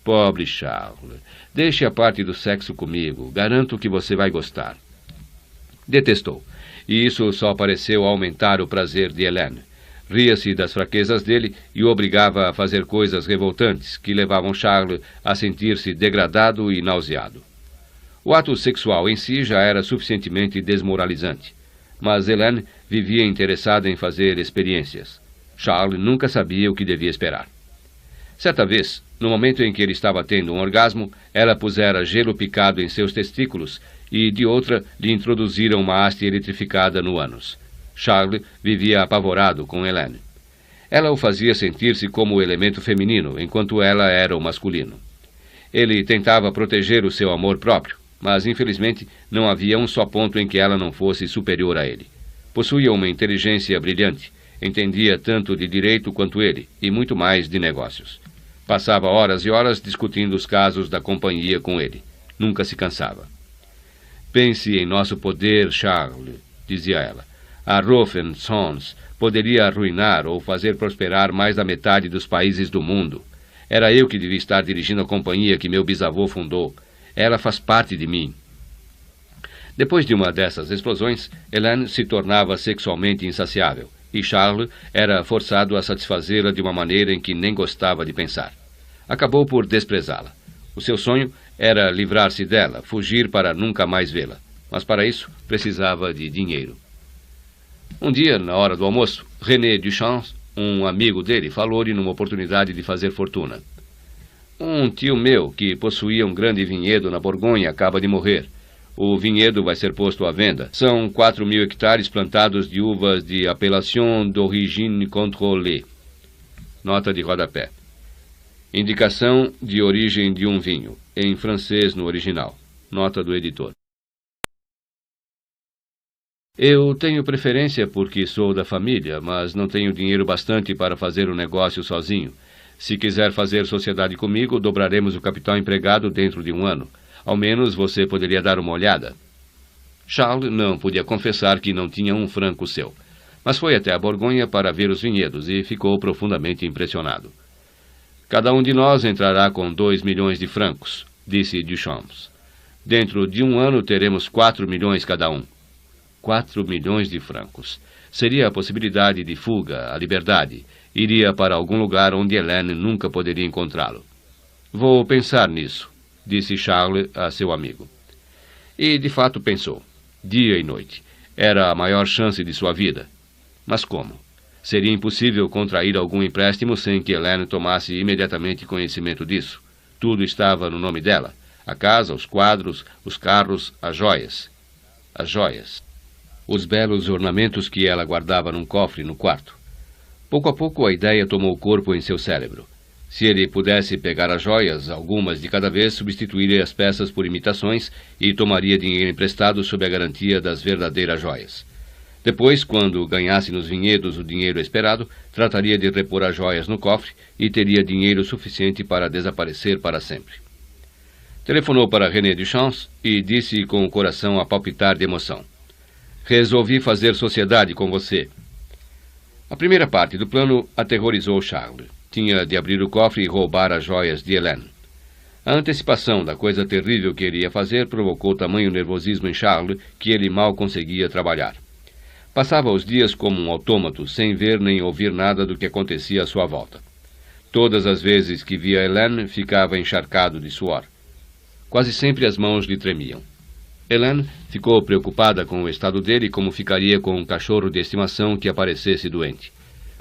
"Pobre Charles, deixe a parte do sexo comigo. Garanto que você vai gostar." Detestou, e isso só pareceu aumentar o prazer de Helene. Ria-se das fraquezas dele e o obrigava a fazer coisas revoltantes que levavam Charles a sentir-se degradado e nauseado. O ato sexual em si já era suficientemente desmoralizante, mas Helene vivia interessada em fazer experiências. Charles nunca sabia o que devia esperar. Certa vez, no momento em que ele estava tendo um orgasmo, ela pusera gelo picado em seus testículos e, de outra, lhe introduziram uma haste eletrificada no ânus. Charles vivia apavorado com Helene. Ela o fazia sentir-se como o elemento feminino, enquanto ela era o masculino. Ele tentava proteger o seu amor próprio, mas, infelizmente, não havia um só ponto em que ela não fosse superior a ele. Possuía uma inteligência brilhante, entendia tanto de direito quanto ele, e muito mais de negócios. Passava horas e horas discutindo os casos da companhia com ele. Nunca se cansava. "Pense em nosso poder, Charles", dizia ela. "A Roth Sons poderia arruinar ou fazer prosperar mais da metade dos países do mundo. Era eu que devia estar dirigindo a companhia que meu bisavô fundou. Ela faz parte de mim." Depois de uma dessas explosões, Helene se tornava sexualmente insaciável, e Charles era forçado a satisfazê-la de uma maneira em que nem gostava de pensar. Acabou por desprezá-la. O seu sonho era livrar-se dela, fugir para nunca mais vê-la, mas para isso precisava de dinheiro. Um dia, na hora do almoço, René Duchamp, um amigo dele, falou-lhe numa oportunidade de fazer fortuna. "Um tio meu, que possuía um grande vinhedo na Borgonha, acaba de morrer. O vinhedo vai ser posto à venda. São 4.000 hectares plantados de uvas de Appellation d'Origine Contrôlée. Nota de rodapé. Indicação de origem de um vinho, em francês no original. Nota do editor. Eu tenho preferência porque sou da família, mas não tenho dinheiro bastante para fazer o negócio sozinho. Se quiser fazer sociedade comigo, dobraremos o capital empregado dentro de um ano. Ao menos você poderia dar uma olhada. Charles não podia confessar que não tinha um franco seu, mas foi até a Borgonha para ver os vinhedos e ficou profundamente impressionado. Cada um de nós entrará com 2 milhões de francos, disse Duchamps. Dentro de um ano teremos 4 milhões cada um. 4 milhões de francos. Seria a possibilidade de fuga, a liberdade. Iria para algum lugar onde Hélène nunca poderia encontrá-lo. Vou pensar nisso, disse Charles a seu amigo. E, de fato, pensou. Dia e noite. Era a maior chance de sua vida. Mas como? Seria impossível contrair algum empréstimo sem que Hélène tomasse imediatamente conhecimento disso. Tudo estava no nome dela. A casa, os quadros, os carros, as joias. As joias. Os belos ornamentos que ela guardava num cofre no quarto. Pouco a pouco a ideia tomou corpo em seu cérebro. Se ele pudesse pegar as joias, algumas de cada vez, substituiria as peças por imitações e tomaria dinheiro emprestado sob a garantia das verdadeiras joias. Depois, quando ganhasse nos vinhedos o dinheiro esperado, trataria de repor as joias no cofre e teria dinheiro suficiente para desaparecer para sempre. Telefonou para René Duchamps e disse com o coração a palpitar de emoção. Resolvi fazer sociedade com você. A primeira parte do plano aterrorizou Charles. Tinha de abrir o cofre e roubar as joias de Hélène. A antecipação da coisa terrível que ele ia fazer provocou tamanho nervosismo em Charles que ele mal conseguia trabalhar. Passava os dias como um autômato, sem ver nem ouvir nada do que acontecia à sua volta. Todas as vezes que via Hélène, ficava encharcado de suor. Quase sempre as mãos lhe tremiam. Hélène ficou preocupada com o estado dele e como ficaria com um cachorro de estimação que aparecesse doente.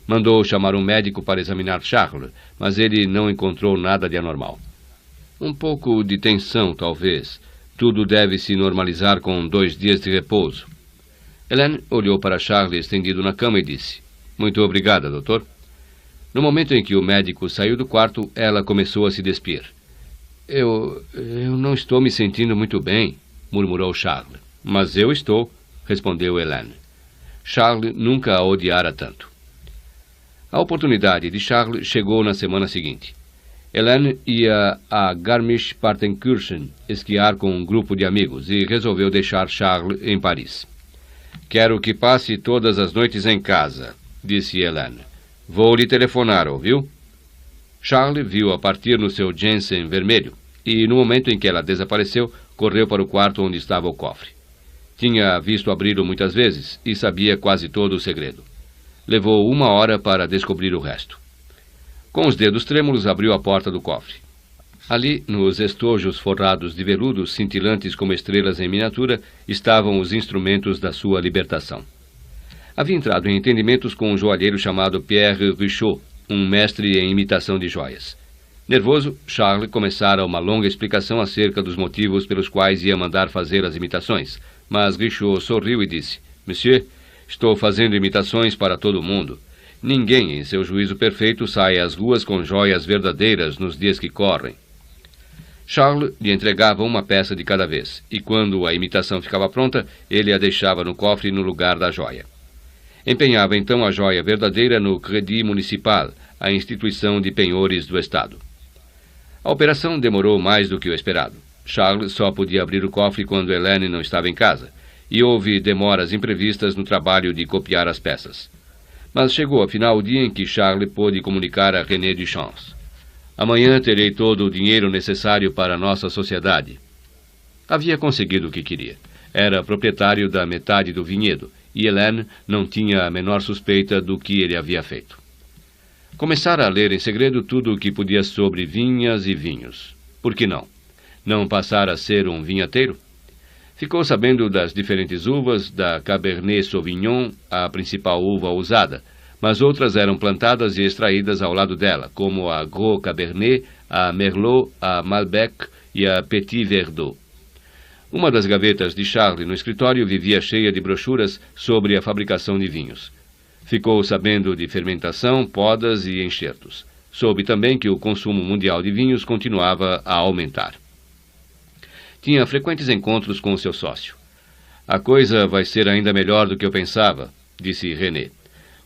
Mandou chamar um médico para examinar Charles, mas ele não encontrou nada de anormal. Um pouco de tensão, talvez. Tudo deve se normalizar com 2 dias de repouso. Hélène olhou para Charles estendido na cama e disse, Muito obrigada, doutor. No momento em que o médico saiu do quarto, ela começou a se despir. Eu não estou me sentindo muito bem, murmurou Charles. Mas eu estou, respondeu Hélène. Charles nunca a odiara tanto. A oportunidade de Charles chegou na semana seguinte. Hélène ia a Garmisch-Partenkirchen esquiar com um grupo de amigos e resolveu deixar Charles em Paris. Quero que passe todas as noites em casa, disse Hélène. Vou lhe telefonar, ouviu? Charles viu-a partir no seu Jensen vermelho e, no momento em que ela desapareceu, correu para o quarto onde estava o cofre. Tinha visto abri-lo muitas vezes e sabia quase todo o segredo. Levou 1 hora para descobrir o resto. Com os dedos trêmulos, abriu a porta do cofre. Ali, nos estojos forrados de veludo, cintilantes como estrelas em miniatura, estavam os instrumentos da sua libertação. Havia entrado em entendimentos com um joalheiro chamado Pierre Richaud, um mestre em imitação de joias. Nervoso, Charles começara uma longa explicação acerca dos motivos pelos quais ia mandar fazer as imitações, mas Richaud sorriu e disse, Monsieur, estou fazendo imitações para todo mundo. Ninguém, em seu juízo perfeito, sai às ruas com joias verdadeiras nos dias que correm. Charles lhe entregava uma peça de cada vez, e quando a imitação ficava pronta, ele a deixava no cofre no lugar da joia. Empenhava então a joia verdadeira no Crédit Municipal, a instituição de penhores do Estado. A operação demorou mais do que o esperado. Charles só podia abrir o cofre quando Hélène não estava em casa, e houve demoras imprevistas no trabalho de copiar as peças. Mas chegou afinal o dia em que Charles pôde comunicar a René Duchamps. Amanhã terei todo o dinheiro necessário para a nossa sociedade. Havia conseguido o que queria. Era proprietário da metade do vinhedo, e Hélène não tinha a menor suspeita do que ele havia feito. Começara a ler em segredo tudo o que podia sobre vinhas e vinhos. Por que não? Não passar a ser um vinhateiro? Ficou sabendo das diferentes uvas, da Cabernet Sauvignon, a principal uva usada, mas outras eram plantadas e extraídas ao lado dela, como a Gros Cabernet, a Merlot, a Malbec e a Petit Verdot. Uma das gavetas de Charles no escritório vivia cheia de brochuras sobre a fabricação de vinhos. Ficou sabendo de fermentação, podas e enxertos. Soube também que o consumo mundial de vinhos continuava a aumentar. Tinha frequentes encontros com seu sócio. A coisa vai ser ainda melhor do que eu pensava, disse René.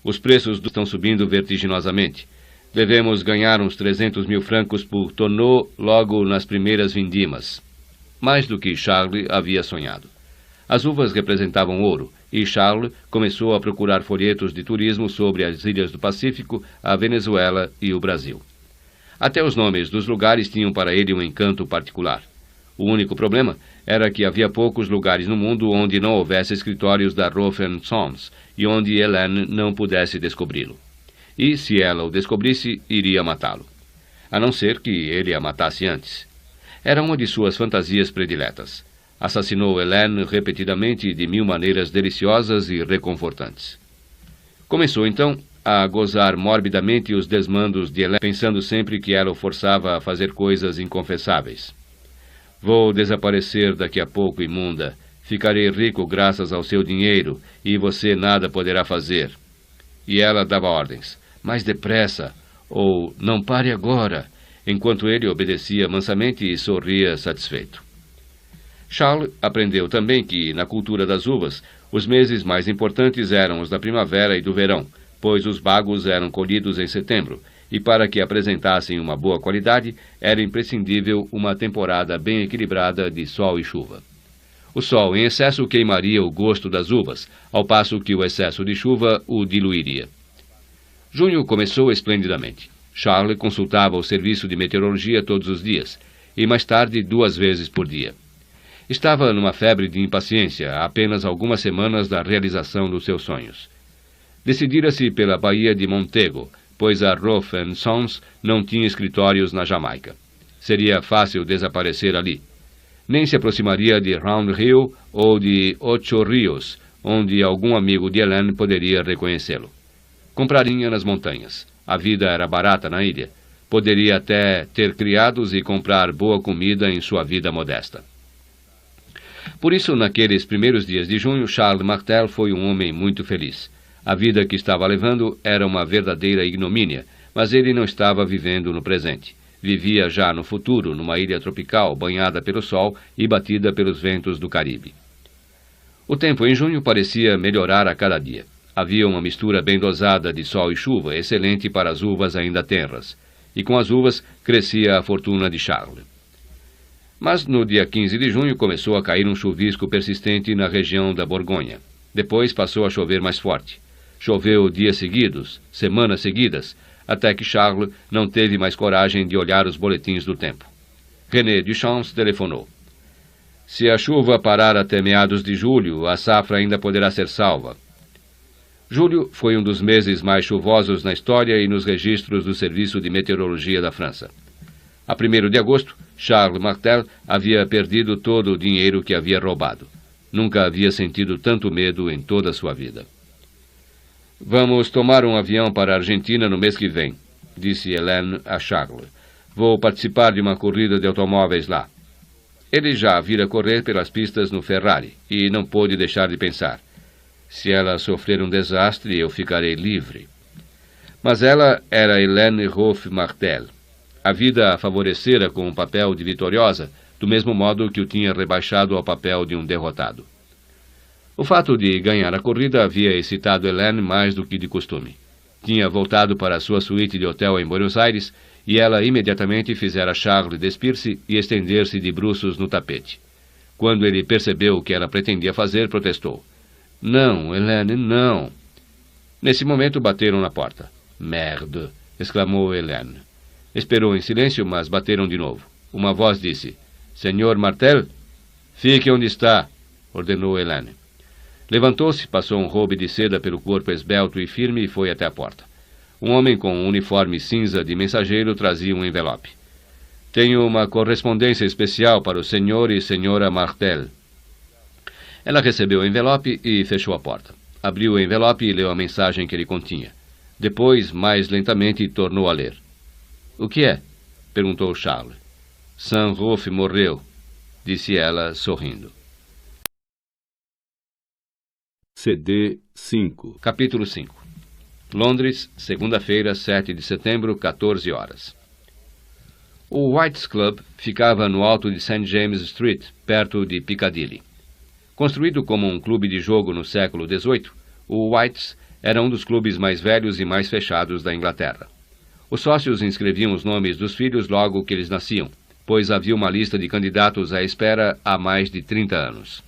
Os preços estão subindo vertiginosamente. Devemos ganhar uns 300 mil francos por tonneau logo nas primeiras vindimas. Mais do que Charles havia sonhado. As uvas representavam ouro, e Charles começou a procurar folhetos de turismo sobre as ilhas do Pacífico, a Venezuela e o Brasil. Até os nomes dos lugares tinham para ele um encanto particular. O único problema era que havia poucos lugares no mundo onde não houvesse escritórios da Roth Sons e onde Helene não pudesse descobri-lo. E, se ela o descobrisse, iria matá-lo. A não ser que ele a matasse antes. Era uma de suas fantasias prediletas. Assassinou Helene repetidamente de 1000 maneiras deliciosas e reconfortantes. Começou, então, a gozar morbidamente os desmandos de Helene, pensando sempre que ela o forçava a fazer coisas inconfessáveis. Vou desaparecer daqui a pouco, imunda. Ficarei rico graças ao seu dinheiro, e você nada poderá fazer. E ela dava ordens. Mais depressa, ou não pare agora, enquanto ele obedecia mansamente e sorria satisfeito. Charles aprendeu também que, na cultura das uvas, os meses mais importantes eram os da primavera e do verão, pois os bagos eram colhidos em setembro, e para que apresentassem uma boa qualidade, era imprescindível uma temporada bem equilibrada de sol e chuva. O sol em excesso queimaria o gosto das uvas, ao passo que o excesso de chuva o diluiria. Junho começou esplendidamente. Charles consultava o serviço de meteorologia todos os dias, e mais tarde 2 vezes por dia. Estava numa febre de impaciência há apenas algumas semanas da realização dos seus sonhos. Decidira-se pela Baía de Montego, pois a Roth Sons não tinha escritórios na Jamaica. Seria fácil desaparecer ali. Nem se aproximaria de Round Hill ou de Ocho Rios, onde algum amigo de Helene poderia reconhecê-lo. Compraria nas montanhas. A vida era barata na ilha. Poderia até ter criados e comprar boa comida em sua vida modesta. Por isso, naqueles primeiros dias de junho, Charles Martel foi um homem muito feliz. A vida que estava levando era uma verdadeira ignomínia, mas ele não estava vivendo no presente. Vivia já no futuro, numa ilha tropical, banhada pelo sol e batida pelos ventos do Caribe. O tempo em junho parecia melhorar a cada dia. Havia uma mistura bem dosada de sol e chuva, excelente para as uvas ainda tenras. E com as uvas crescia a fortuna de Charles. Mas no dia 15 de junho começou a cair um chuvisco persistente na região da Borgonha. Depois passou a chover mais forte. Choveu dias seguidos, semanas seguidas, até que Charles não teve mais coragem de olhar os boletins do tempo. René Duchamps telefonou. Se a chuva parar até meados de julho, a safra ainda poderá ser salva. Julho foi um dos meses mais chuvosos na história e nos registros do Serviço de Meteorologia da França. A 1º de agosto, Charles Martel havia perdido todo o dinheiro que havia roubado. Nunca havia sentido tanto medo em toda a sua vida. Vamos tomar um avião para a Argentina no mês que vem, disse Helene a Charles. Vou participar de uma corrida de automóveis lá. Ele já a vira correr pelas pistas no Ferrari e não pôde deixar de pensar. Se ela sofrer um desastre, eu ficarei livre. Mas ela era Helene Roth Martel. A vida a favorecera com um papel de vitoriosa, do mesmo modo que o tinha rebaixado ao papel de um derrotado. O fato de ganhar a corrida havia excitado Helene mais do que de costume. Tinha voltado para sua suíte de hotel em Buenos Aires e ela imediatamente fizera Charles despir-se e estender-se de bruços no tapete. Quando ele percebeu o que ela pretendia fazer, protestou. Não, Helene, não. Nesse momento bateram na porta. Merde! Exclamou Helene. Esperou em silêncio, mas bateram de novo. Uma voz disse, Senhor Martel? Fique onde está, ordenou Helene. Levantou-se, passou um robe de seda pelo corpo esbelto e firme e foi até a porta. Um homem com um uniforme cinza de mensageiro trazia um envelope. Tenho uma correspondência especial para o senhor e senhora Martel. Ela recebeu o envelope e fechou a porta. Abriu o envelope e leu a mensagem que ele continha. Depois, mais lentamente, tornou a ler. O que é? Perguntou Charles. Saint-Roch morreu, disse ela, sorrindo. CD 5. Capítulo 5. Londres, segunda-feira, 7 de setembro, 14 horas. O White's Club ficava no alto de St. James Street, perto de Piccadilly. Construído como um clube de jogo no século XVIII, o Whites era um dos clubes mais velhos e mais fechados da Inglaterra. Os sócios inscreviam os nomes dos filhos logo que eles nasciam, pois havia uma lista de candidatos à espera há mais de 30 anos.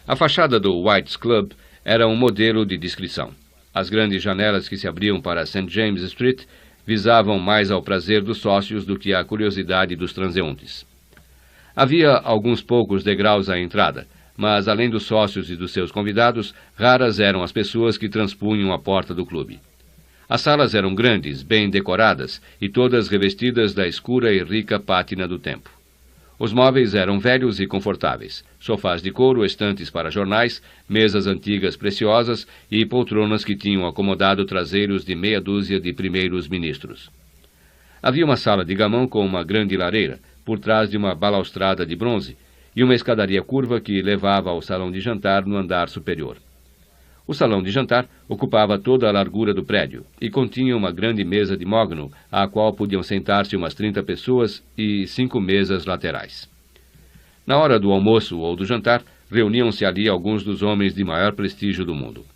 A fachada do Whites Club era um modelo de discrição. As grandes janelas que se abriam para St. James Street visavam mais ao prazer dos sócios do que à curiosidade dos transeuntes. Havia alguns poucos degraus à entrada, mas além dos sócios e dos seus convidados, raras eram as pessoas que transpunham a porta do clube. As salas eram grandes, bem decoradas e todas revestidas da escura e rica pátina do tempo. Os móveis eram velhos e confortáveis, sofás de couro, estantes para jornais, mesas antigas preciosas e poltronas que tinham acomodado traseiros de meia dúzia de primeiros ministros. Havia uma sala de gamão com uma grande lareira, por trás de uma balaustrada de bronze, e uma escadaria curva que levava ao salão de jantar no andar superior. O salão de jantar ocupava toda a largura do prédio e continha uma grande mesa de mogno, à qual podiam sentar-se umas 30 pessoas e 5 mesas laterais. Na hora do almoço ou do jantar, reuniam-se ali alguns dos homens de maior prestígio do mundo.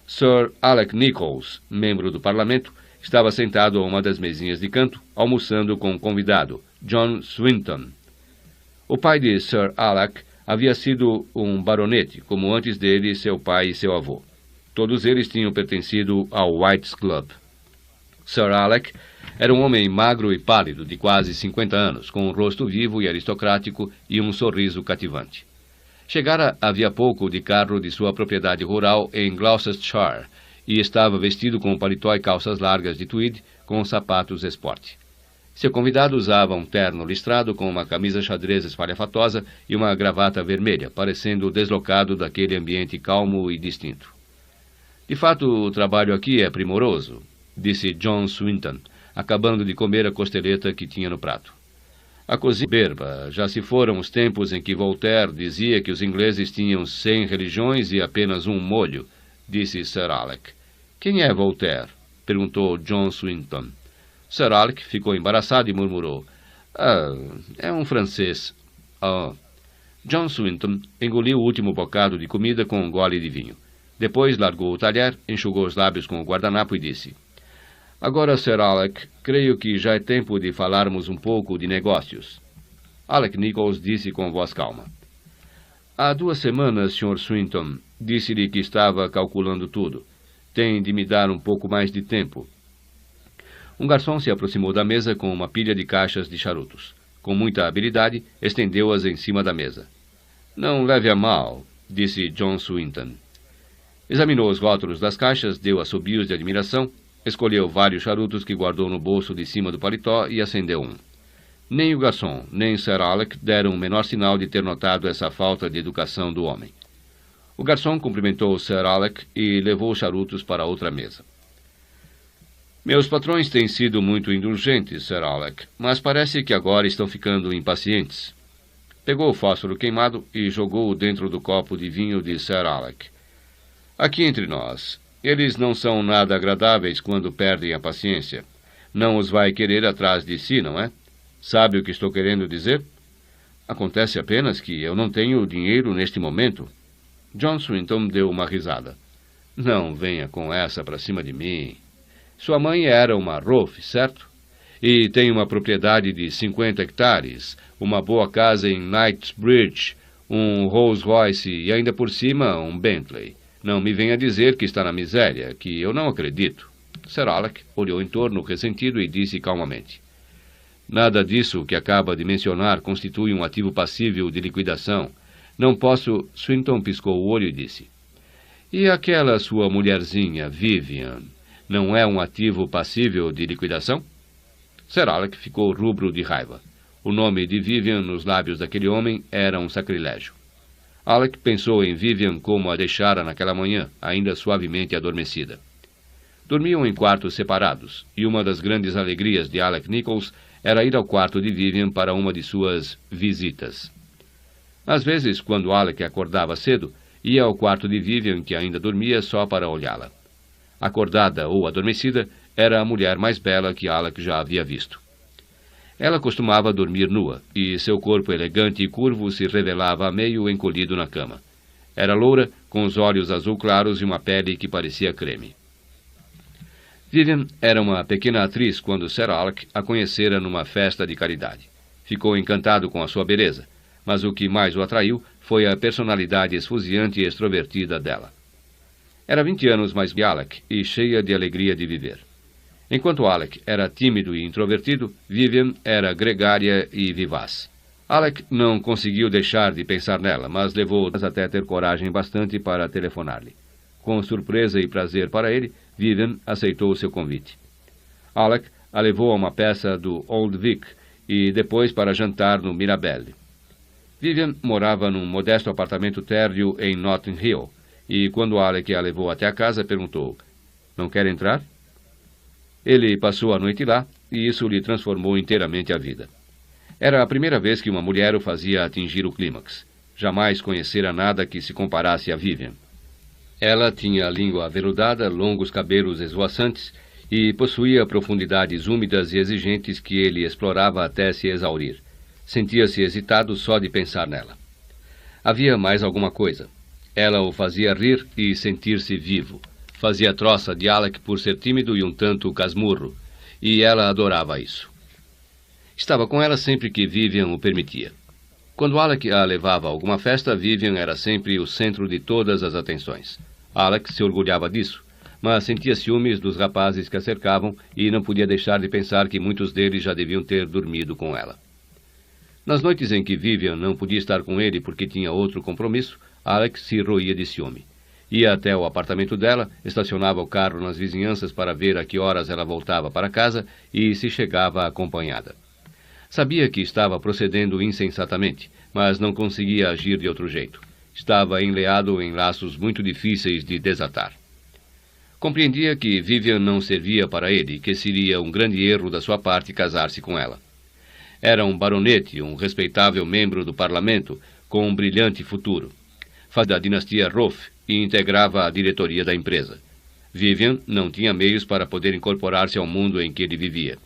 Sir Alec Nichols, membro do parlamento, estava sentado a uma das mesinhas de canto, almoçando com um convidado, John Swinton. O pai de Sir Alec havia sido um baronete, como antes dele seu pai e seu avô. Todos eles tinham pertencido ao Whites Club. Sir Alec era um homem magro e pálido, de quase 50 anos, com um rosto vivo e aristocrático e um sorriso cativante. Chegara havia pouco de carro de sua propriedade rural em Gloucestershire e estava vestido com um paletó e calças largas de tweed com sapatos esporte. Seu convidado usava um terno listrado com uma camisa xadrez espalhafatosa e uma gravata vermelha, parecendo deslocado daquele ambiente calmo e distinto. De fato, o trabalho aqui é primoroso, disse John Swinton, acabando de comer a costeleta que tinha no prato. A cozinha berba, já se foram os tempos em que Voltaire dizia que os ingleses tinham 100 religiões e apenas um molho, disse Sir Alec. Quem é Voltaire? Perguntou John Swinton. Sir Alec ficou embaraçado e murmurou. É um francês. John Swinton engoliu o último bocado de comida com um gole de vinho. Depois largou o talher, enxugou os lábios com o guardanapo e disse: Agora, Sir Alec, creio que já é tempo de falarmos um pouco de negócios. Alec Nichols disse com voz calma. Há 2 semanas, Sr. Swinton, disse-lhe que estava calculando tudo. Tem de me dar um pouco mais de tempo. Um garçom se aproximou da mesa com uma pilha de caixas de charutos. Com muita habilidade, estendeu-as em cima da mesa. Não leve a mal, disse John Swinton. Examinou os rótulos das caixas, deu assobios de admiração, escolheu vários charutos que guardou no bolso de cima do paletó e acendeu um. Nem o garçom, nem Sir Alec deram o menor sinal de ter notado essa falta de educação do homem. O garçom cumprimentou Sir Alec e levou os charutos para outra mesa. Meus patrões têm sido muito indulgentes, Sir Alec, mas parece que agora estão ficando impacientes. Pegou o fósforo queimado e jogou-o dentro do copo de vinho de Sir Alec. Aqui entre nós, eles não são nada agradáveis quando perdem a paciência. Não os vai querer atrás de si, não é? Sabe o que estou querendo dizer? Acontece apenas que eu não tenho dinheiro neste momento. John Swinton deu uma risada. Não venha com essa para cima de mim. Sua mãe era uma Rolfe, certo? E tem uma propriedade de 50 hectares, uma boa casa em Knightsbridge, um Rolls Royce e ainda por cima um Bentley. Não me venha dizer que está na miséria, que eu não acredito. Sir Alec olhou em torno ressentido e disse calmamente. Nada disso que acaba de mencionar constitui um ativo passível de liquidação. Não posso... Swinton piscou o olho e disse. E aquela sua mulherzinha, Vivian, não é um ativo passível de liquidação? Sir Alec ficou rubro de raiva. O nome de Vivian nos lábios daquele homem era um sacrilégio. Alec pensou em Vivian como a deixara naquela manhã, ainda suavemente adormecida. Dormiam em quartos separados, e uma das grandes alegrias de Alec Nichols era ir ao quarto de Vivian para uma de suas visitas. Às vezes, quando Alec acordava cedo, ia ao quarto de Vivian, que ainda dormia, só para olhá-la. Acordada ou adormecida, era a mulher mais bela que Alec já havia visto. Ela costumava dormir nua, e seu corpo elegante e curvo se revelava a meio encolhido na cama. Era loura, com os olhos azul claros e uma pele que parecia creme. Vivian era uma pequena atriz quando Sir Alec a conhecera numa festa de caridade. Ficou encantado com a sua beleza, mas o que mais o atraiu foi a personalidade esfuziante e extrovertida dela. Era 20 anos mais que Alec e cheia de alegria de viver. Enquanto Alec era tímido e introvertido, Vivian era gregária e vivaz. Alec não conseguiu deixar de pensar nela, mas levou até ter coragem bastante para telefonar-lhe. Com surpresa e prazer para ele, Vivian aceitou seu convite. Alec a levou a uma peça do Old Vic e depois para jantar no Mirabelle. Vivian morava num modesto apartamento térreo em Notting Hill, e quando Alec a levou até a casa, perguntou: "Não quer entrar?" Ele passou a noite lá, e isso lhe transformou inteiramente a vida. Era a primeira vez que uma mulher o fazia atingir o clímax. Jamais conhecera nada que se comparasse a Vivian. Ela tinha a língua aveludada, longos cabelos esvoaçantes e possuía profundidades úmidas e exigentes que ele explorava até se exaurir. Sentia-se excitado só de pensar nela. Havia mais alguma coisa. Ela o fazia rir e sentir-se vivo. Fazia troça de Alec por ser tímido e um tanto casmurro, e ela adorava isso. Estava com ela sempre que Vivian o permitia. Quando Alec a levava a alguma festa, Vivian era sempre o centro de todas as atenções. Alec se orgulhava disso, mas sentia ciúmes dos rapazes que a cercavam e não podia deixar de pensar que muitos deles já deviam ter dormido com ela. Nas noites em que Vivian não podia estar com ele porque tinha outro compromisso, Alec se roía de ciúme. Ia até o apartamento dela, estacionava o carro nas vizinhanças para ver a que horas ela voltava para casa e se chegava acompanhada. Sabia que estava procedendo insensatamente, mas não conseguia agir de outro jeito. Estava enleado em laços muito difíceis de desatar. Compreendia que Vivian não servia para ele e que seria um grande erro da sua parte casar-se com ela. Era um baronete, um respeitável membro do parlamento, com um brilhante futuro. Fazia da dinastia Rolfe e integrava a diretoria da empresa. Vivian não tinha meios para poder incorporar-se ao mundo em que ele vivia.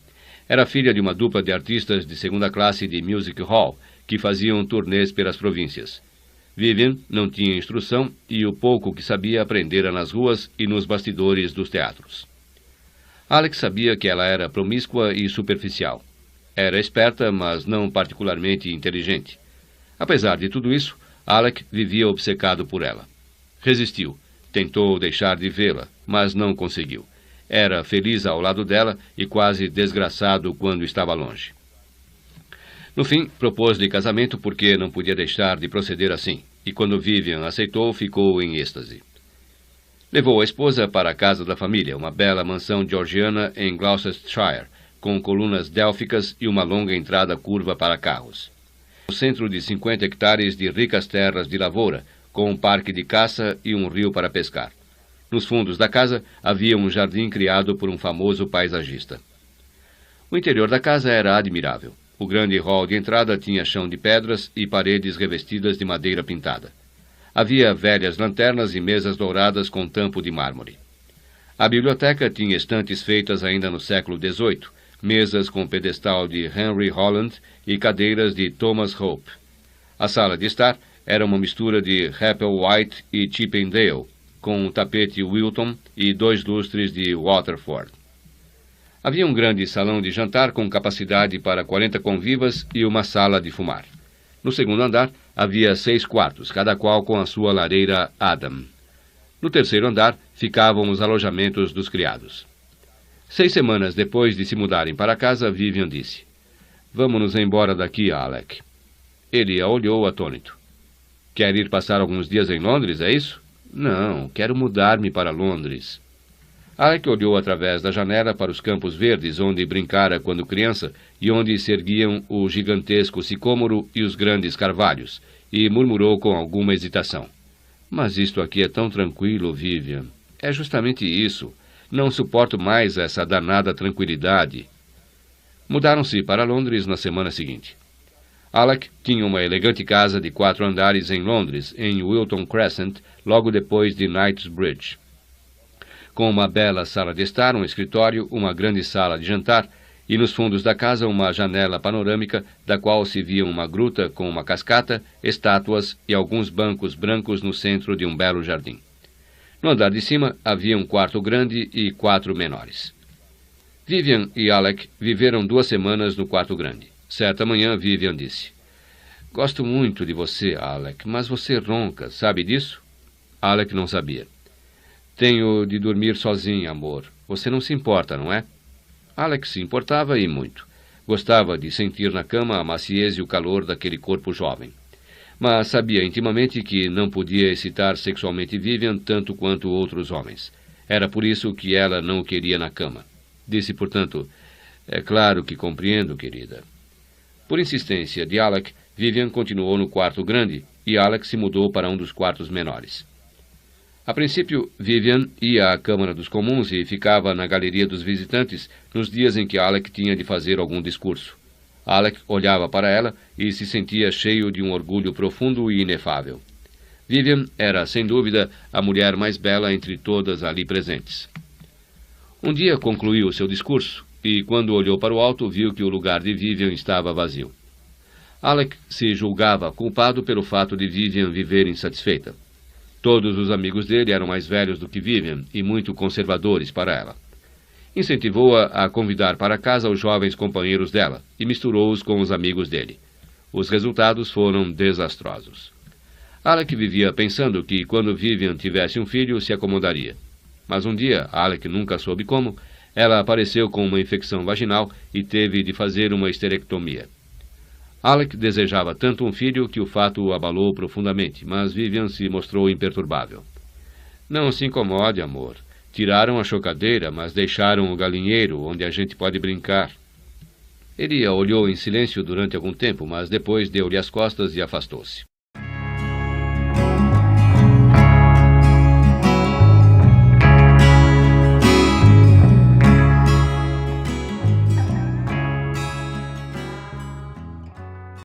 Era filha de uma dupla de artistas de segunda classe de music hall, que faziam turnês pelas províncias. Vivian não tinha instrução e o pouco que sabia aprendera nas ruas e nos bastidores dos teatros. Alex sabia que ela era promíscua e superficial. Era esperta, mas não particularmente inteligente. Apesar de tudo isso, Alec vivia obcecado por ela. Resistiu. Tentou deixar de vê-la, mas não conseguiu. Era feliz ao lado dela e quase desgraçado quando estava longe. No fim, propôs-lhe casamento porque não podia deixar de proceder assim, e quando Vivian aceitou, ficou em êxtase. Levou a esposa para a casa da família, uma bela mansão georgiana em Gloucestershire, com colunas délficas e uma longa entrada curva para carros. No centro de 50 hectares de ricas terras de lavoura, com um parque de caça e um rio para pescar. Nos fundos da casa havia um jardim criado por um famoso paisagista. O interior da casa era admirável. O grande hall de entrada tinha chão de pedras e paredes revestidas de madeira pintada. Havia velhas lanternas e mesas douradas com tampo de mármore. A biblioteca tinha estantes feitas ainda no século XVIII, mesas com pedestal de Henry Holland e cadeiras de Thomas Hope. A sala de estar era uma mistura de Applewhite e Chippendale, com um tapete Wilton e 2 lustres de Waterford. Havia um grande salão de jantar com capacidade para 40 convivas e uma sala de fumar. No segundo andar havia 6 quartos, cada qual com a sua lareira Adam. No terceiro andar ficavam os alojamentos dos criados. 6 semanas depois de se mudarem para casa, Vivian disse: "Vamos-nos embora daqui, Alec." Ele a olhou atônito. "Quer ir passar alguns dias em Londres, é isso?" "Não, quero mudar-me para Londres." Alec olhou através da janela para os campos verdes onde brincara quando criança e onde se erguiam o gigantesco sicômoro e os grandes carvalhos, e murmurou com alguma hesitação: "Mas isto aqui é tão tranquilo, Vivian. É justamente isso. Não suporto mais essa danada tranquilidade." Mudaram-se para Londres na semana seguinte. Alec tinha uma elegante casa de 4 andares em Londres, em Wilton Crescent, logo depois de Knightsbridge. Com uma bela sala de estar, um escritório, uma grande sala de jantar e nos fundos da casa uma janela panorâmica da qual se via uma gruta com uma cascata, estátuas e alguns bancos brancos no centro de um belo jardim. No andar de cima havia um quarto grande e 4 menores. Vivian e Alec viveram 2 semanas no quarto grande. Certa manhã, Vivian disse: "Gosto muito de você, Alec, mas você ronca, sabe disso?" Alec não sabia. "Tenho de dormir sozinho, amor. Você não se importa, não é?" Alec se importava e muito. Gostava de sentir na cama a maciez e o calor daquele corpo jovem. Mas sabia intimamente que não podia excitar sexualmente Vivian tanto quanto outros homens. Era por isso que ela não o queria na cama. Disse, portanto: "É claro que compreendo, querida." Por insistência de Alec, Vivian continuou no quarto grande e Alec se mudou para um dos quartos menores. A princípio, Vivian ia à Câmara dos Comuns e ficava na galeria dos visitantes nos dias em que Alec tinha de fazer algum discurso. Alec olhava para ela e se sentia cheio de um orgulho profundo e inefável. Vivian era, sem dúvida, a mulher mais bela entre todas ali presentes. Um dia concluiu seu discurso e, quando olhou para o alto, viu que o lugar de Vivian estava vazio. Alec se julgava culpado pelo fato de Vivian viver insatisfeita. Todos os amigos dele eram mais velhos do que Vivian e muito conservadores para ela. Incentivou-a a convidar para casa os jovens companheiros dela e misturou-os com os amigos dele. Os resultados foram desastrosos. Alec vivia pensando que, quando Vivian tivesse um filho, se acomodaria. Mas um dia, Alec nunca soube como, ela apareceu com uma infecção vaginal e teve de fazer uma esterectomia. Alec desejava tanto um filho que o fato o abalou profundamente, mas Vivian se mostrou imperturbável. "Não se incomode, amor. Tiraram a chocadeira, mas deixaram o galinheiro, onde a gente pode brincar." Ele a olhou em silêncio durante algum tempo, mas depois deu-lhe as costas e afastou-se.